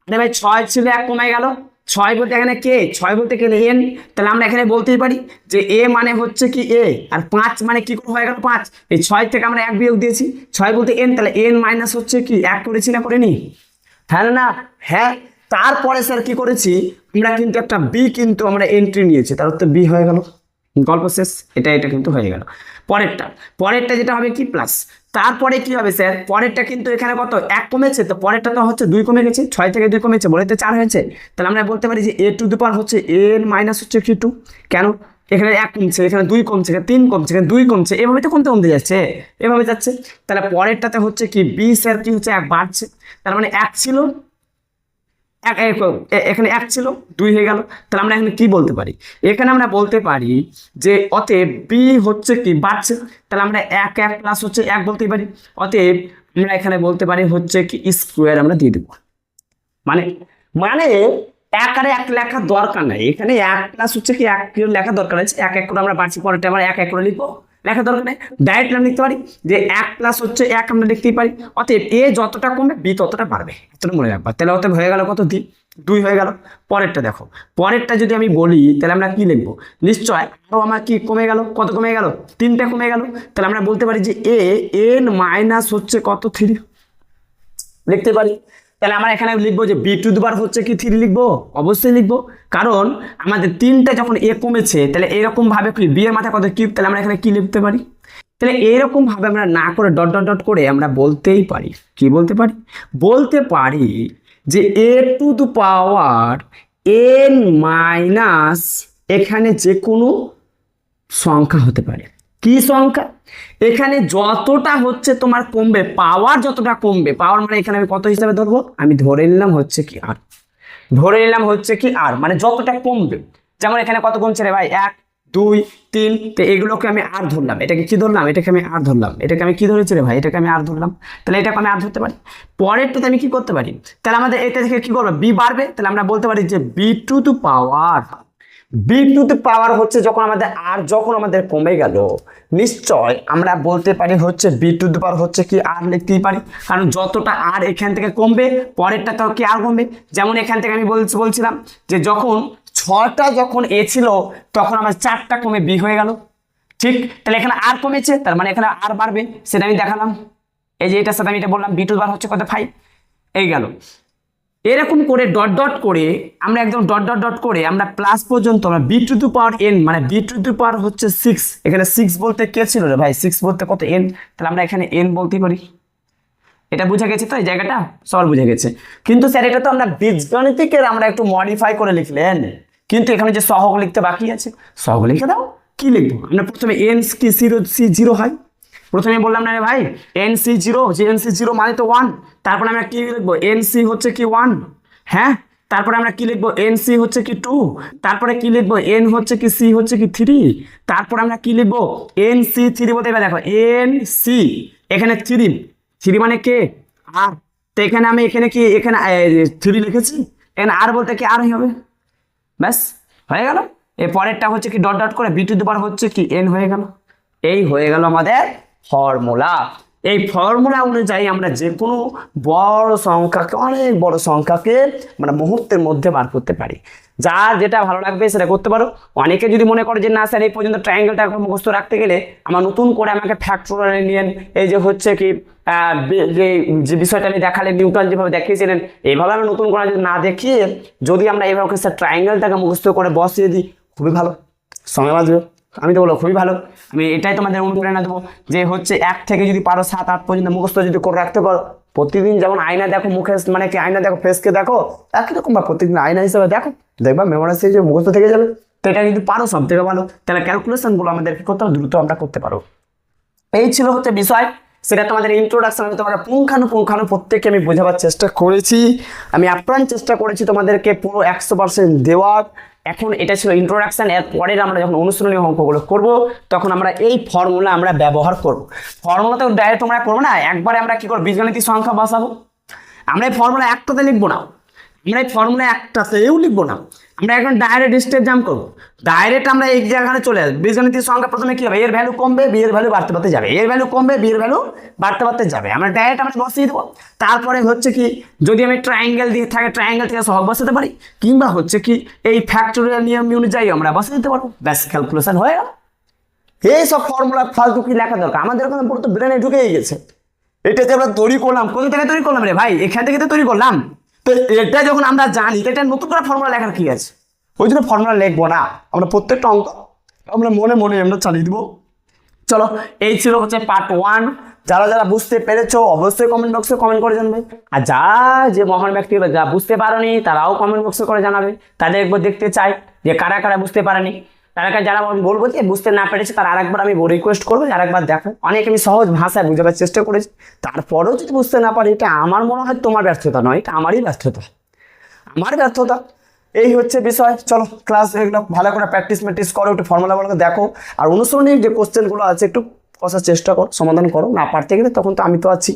আরে ভাই 6 ছিল 1 কমে গেল, 6 বলতে এখানে কে 6 বলতে গেলে n, তাহলে আমরা এখানে বলতেই পারি যে a মানে হচ্ছে কি a, আর 5 মানে কি করে হয়ে গেল 5, এই 6 থেকে আমরা 1 বিয়োগ দিয়েছি, 6 বলতে n, তাহলে n মাইনাস হচ্ছে কি 1 করেছি না করিনি, হ্যাঁ না হ্যাঁ। তারপরে স্যার কি করেছি, আমরা কিন্তু একটা b কিন্তু আমরা এন্ট্রি নিয়েছি, তার তো b হয়ে গেল, গল্প শেষ, এটা কিন্তু হয়ে গেল। পরেরটা যেটা হবে কি প্লাস, তারপরে কি হবে স্যার, পরেরটা কিন্তু এখানে কত 1 কমেছে, তো পরেরটা তো হচ্ছে 2 কমে গেছে, 6 থেকে 2 কমেছে বলে তো 4 হয়েছে, তাহলে আমরা বলতে পারি যে a টু দি পাওয়ার হচ্ছে n মাইনাস হচ্ছে কি 2, কেন এখানে 1 কমছে, এখানে 2 কমছে, এখানে 3 কমছে, এখানে 2 কমছে, এভাবে তো কমতে যাচ্ছে, এভাবে যাচ্ছে। তাহলে পরেরটাতে হচ্ছে কি b স্যার কি হচ্ছে 1 বাড়ছে, তার মানে 1 ছিল এখানে 1 ছিল 2 হয়ে গেল, তাহলে আমরা এখানে কি বলতে পারি, এখানে আমরা বলতে পারি যে অতএব b হচ্ছে কি বাড়ছে, তাহলে আমরা 1 প্লাস হচ্ছে 1 বলতেই পারি, অতএব আমরা এখানে বলতে পারি হচ্ছে কি স্কোয়ার আমরা দিয়ে দেবো, মানে মানে 1 আর 1 লেখার দরকার নাই, এখানে 1 প্লাস হচ্ছে কি 1 লেখার দরকার আছে, 1 করে আমরা বাড়ছি, পরেরটা আমরা 1 করে লিখবো, লেখার দরকার নেই, ডাইরেক্ট আমরা লিখতে পারি যে 1 প্লাস হচ্ছে 1 আমরা লিখতেই পারি, অতএব a যতটা কমবে b ততটা বাড়বে, এতটা মনে রাখবা। তাহলে অতএব হয়ে গেল কত 2 হয়ে গেল। পরেরটা দেখো, পরেরটা যদি আমি বলি তাহলে আমরা কি লিখবো, নিশ্চয় আরো আমার কি কমে গেল, কত কমে গেল 3টা কমে গেল, তাহলে আমরা বলতে পারি যে a n মাইনাস হচ্ছে কত 3 লিখতে পারি। তাহলে আমরা এখানে লিখবো যে b টু দি পাওয়ার হচ্ছে কি 3 লিখবো, অবশ্যই লিখবো, কারণ আমাদের 3টা যখন a কমেছে, তাহলে এরকম ভাবে কি b এর মাথায় কত কিউব, তাহলে আমরা এখানে কি লিখতে পারি, তাহলে এরকম ভাবে আমরা না করে ডট ডট ডট করে আমরা বলতেই পারি, কি বলতে পারি, বলতে পারি যে a to the power n minus এখানে যে কোনো সংখ্যা হতে পারে, কি সংখ্যা? এখানে যতটা হচ্ছে তোমার কমবে, পাওয়ার যতটা কমবে, পাওয়ার মানে এখানে আমি কত হিসাবে ধরবো, আমি ধরে নিলাম হচ্ছে কি আর, ধরে নিলাম হচ্ছে কি আর, মানে যতটা কমবে। যেমন এখানে কত কমছে রে ভাই, 1 2 3, তো এগুলোকে আমি আর ধরলাম, এটাকে কি ধরলাম, এটাকে আমি আর ধরলাম, এটাকে আমি কি ধরেছি রে ভাই, এটাকে আমি আর ধরলাম, তাহলে এটাকে আমি আর ধরতে পারি। পরেরটাতে আমি কি করতে পারি, তাহলে আমাদের এটা থেকে কি করবে, বি বাড়বে, তাহলে আমরা বলতে পারি যে B to the power, B to the power হচ্ছে যখন আমাদের আর যখন আমাদের কমে গেল, নিশ্চয় আমরা বলতে পারি হচ্ছে বি টু দ্য পাওয়ার হচ্ছে কি আর লিখতেই পারি, কারণ যতটা আর এখান থেকে কমবে পরেরটা তো কি আর কমবে। যেমন এখান থেকে আমি বলছিলাম যে যখন 6টা যখন এ ছিল তখন আমার 4টা কমে বি হয়ে গেল, ঠিক, তাহলে এখানে আর কমেছে, তার মানে এখানে আর বাড়বে, সেটা আমি দেখালাম। এই যে এটার সাথে আমি এটা বললাম বি টু দ্য পাওয়ার হচ্ছে কত 5, এই গেল। এরকম করে ডট ডট করে আমরা একদম ডট ডট ডট করে আমরা প্লাস পর্যন্ত আমরা B to the power N, মানে বি টু দ্য পাওয়ার হচ্ছে 6, এখানে 6 বলতে কে ছিল রে ভাই, 6 বলতে কত এন, তাহলে আমরা এখানে এন বলতেই পারি। এটা বুঝা গেছে তো, এই জায়গাটা সবার বুঝে গেছে। কিন্তু স্যার এটা তো আমরা বীজগণিতিকের আমরা একটু মডিফাই করে লিখলেন, কিন্তু এখানে যে সহগ লিখতে বাকি আছে, সহগ লিখে দাও। কি লিখবো আমরা প্রথমে, এন কি সি জিরো হয়, প্রথমে বললাম না রে ভাই এন সি জিরো, যে এন সি জিরো মানে তো 1, তারপরে আমরা কি লিখবো, এন সি হচ্ছে কি 1, হ্যাঁ, তারপরে আমরা কি লিখবো, এন সি হচ্ছে কি 2, তারপরে কি লিখবো, এন হচ্ছে কি সি হচ্ছে কি 3, তারপরে আমরা কি লিখবো, এন সি 3 বলতে এবার দেখো এন সি, এখানে 3 মানে কে আর, তো এখানে আমি এখানে কি এখানে 3 লিখেছি, এখানে আর বলতে কি আর হবে, ব্যাস হয়ে গেল। এর পরেরটা হচ্ছে কি ডট ডট করে বি টু দ্য পাওয়ার হচ্ছে কি এন হয়ে গেল। এই হয়ে গেল আমাদের ফর্মুলা। এই ফর্মুলা অনুযায়ী আমরা যে কোনো বড় সংখ্যাকে, অনেক বড় সংখ্যাকে মানে মুহূর্তের মধ্যে বার করতে পারি। যার যেটা ভালো লাগবে সেটা করতে পারো। অনেকে যদি মনে করে যে না স্যার এই পর্যন্ত ট্রায়াঙ্গেলটা মুখস্থ রাখতে গেলে আমার নতুন করে আমাকে ফ্যাক্টরিয়াল নিয়েন, এই যে হচ্ছে কি যে বিষয়টা আমি দেখালেন নিউটন যেভাবে দেখিয়েছিলেন, এইভাবে আমরা নতুন করে যদি না দেখিয়ে যদি আমরা এইভাবে স্যার ট্রায়াঙ্গেলটাকে মুখস্থ করে বসিয়ে দিই, খুবই ভালো, সময় বাঁচবে। আমি তো বলবো খুবই ভালো। আমি এটাই তোমাদের অনুপ্রেরণা দেবো যে হচ্ছে 1 থেকে যদি পারো 7 8 পর্যন্ত মুখস্থ যদি করে রাখতে পারো, প্রতিদিন যেমন আয়না দেখো মুখে, মানে কি আয়না দেখো ফেসকে দেখো একই রকম, বা প্রতিদিন আয়না হিসেবে দেখো, দেখবা মেমোরাইজ যে মুখস্থ থেকে যাবে। তো এটা যদি পারো সব থেকে ভালো, তাহলে ক্যালকুলেশনগুলো আমাদের কি করতে হবে, দ্রুত আমরা করতে পারো। এই ছিল হচ্ছে বিষয়, সেটা তোমাদের ইন্ট্রোডাকশন। আমি তোমাদের পুঙ্খানু প্রত্যেককে আমি বোঝাবার চেষ্টা করেছি, আমি আপ্রাণ চেষ্টা করেছি তোমাদেরকে পুরো 100% দেওয়ার। এখন এটা ছিল ইন্ট্রোডাকশন, এর পরের আমরা যখন অনুশীলনী অঙ্কগুলো করব তখন আমরা এই ফর্মুলা আমরা ব্যবহার করব। ফর্মুলা তো ডাইরেক্ট তোমরা করবো না, একবারে আমরা কি করবো, বীজগণিতিক সংখ্যা বসাবো। আমরা এই ফর্মুলা একটাতে লিখবো না, আমরা এই ফর্মুলা একটাতেও লিখবো না, আমরা এখন ডাইরেক্ট স্টেপ জাম্প করবো। ডাইরেক্ট আমরা এই জায়গায় চলে আসবো। বীজগণিতিক সংখ্যা প্রথমে কি হবে, এর ভ্যালু কমবে, বি এর ভ্যালু বাড়তে বাড়তে যাবে, এর ভ্যালু কমবে, বি এর ভ্যালু বাড়তে বাড়তে যাবে, আমরা ডাইরেক্ট আমরা বসিয়ে দেবো। তারপরে হচ্ছে কি যদি আমি ট্রায়াঙ্গেল দিয়ে থাকে ট্রায়াঙ্গেল থেকে সহগ বসাতে পারি, কিংবা হচ্ছে কি এই ফ্যাক্টরিয়াল নিয়ম অনুযায়ী আমরা বসে দিতে পারবো, ব্যাস ক্যালকুলেশন হয়ে গেল। এই সব ফর্মুলা ফালতু কি লেখা দরকার, আমাদের ওখানে পুরো তো ব্রেনে ঢুকেই গেছে। এটা যে আমরা তৈরি করলাম, কোথা থেকে তৈরি করলাম রে ভাই, এখান থেকে তো তৈরি করলাম। তো এটা যখন আমরা জানি তো এটা নতুন করে ফর্মুলা লেখার কি আছে, ওই জন্য ফর্মুলা লিখবো না, আমরা প্রত্যেকটা অঙ্ক আমরা মনে মনে আমরা চালিয়ে দিব। চলো, এই ছিল হচ্ছে পার্ট 1। যারা যারা বুঝতে পেরেছো অবশ্যই কমেন্ট বক্সে কমেন্ট করে জানাবে, আর যা যে মহান ব্যক্তিগুলো যা বুঝতে পারোনি তারাও কমেন্ট বক্সে করে জানাবে। তাদের একবার দেখতে চাই যে কারা কারা বুঝতে পারেনি, তারা যারা আমি বলবো যে বুঝতে না পেরেছে তারা আরেকবার আমি রিকোয়েস্ট করবো যে আরেকবার দেখো। অনেক আমি সহজ ভাষায় বোঝাবার চেষ্টা করেছি, তারপরেও যদি বুঝতে না পারি এটা আমার মনে হয় তোমার ব্যর্থতা নয়, এটা আমারই ব্যর্থতা, আমার ব্যর্থতা। এই হচ্ছে বিষয়। চলো ক্লাস এগুলো ভালো করে প্র্যাকটিস করো, একটু ফর্মুলাগুলোকে দেখো, আর অনুসরণের যে কোশ্চেনগুলো আছে একটু কষার চেষ্টা করো, সমাধান করো। না পারতে গেলে তখন তো আমি তো আছি।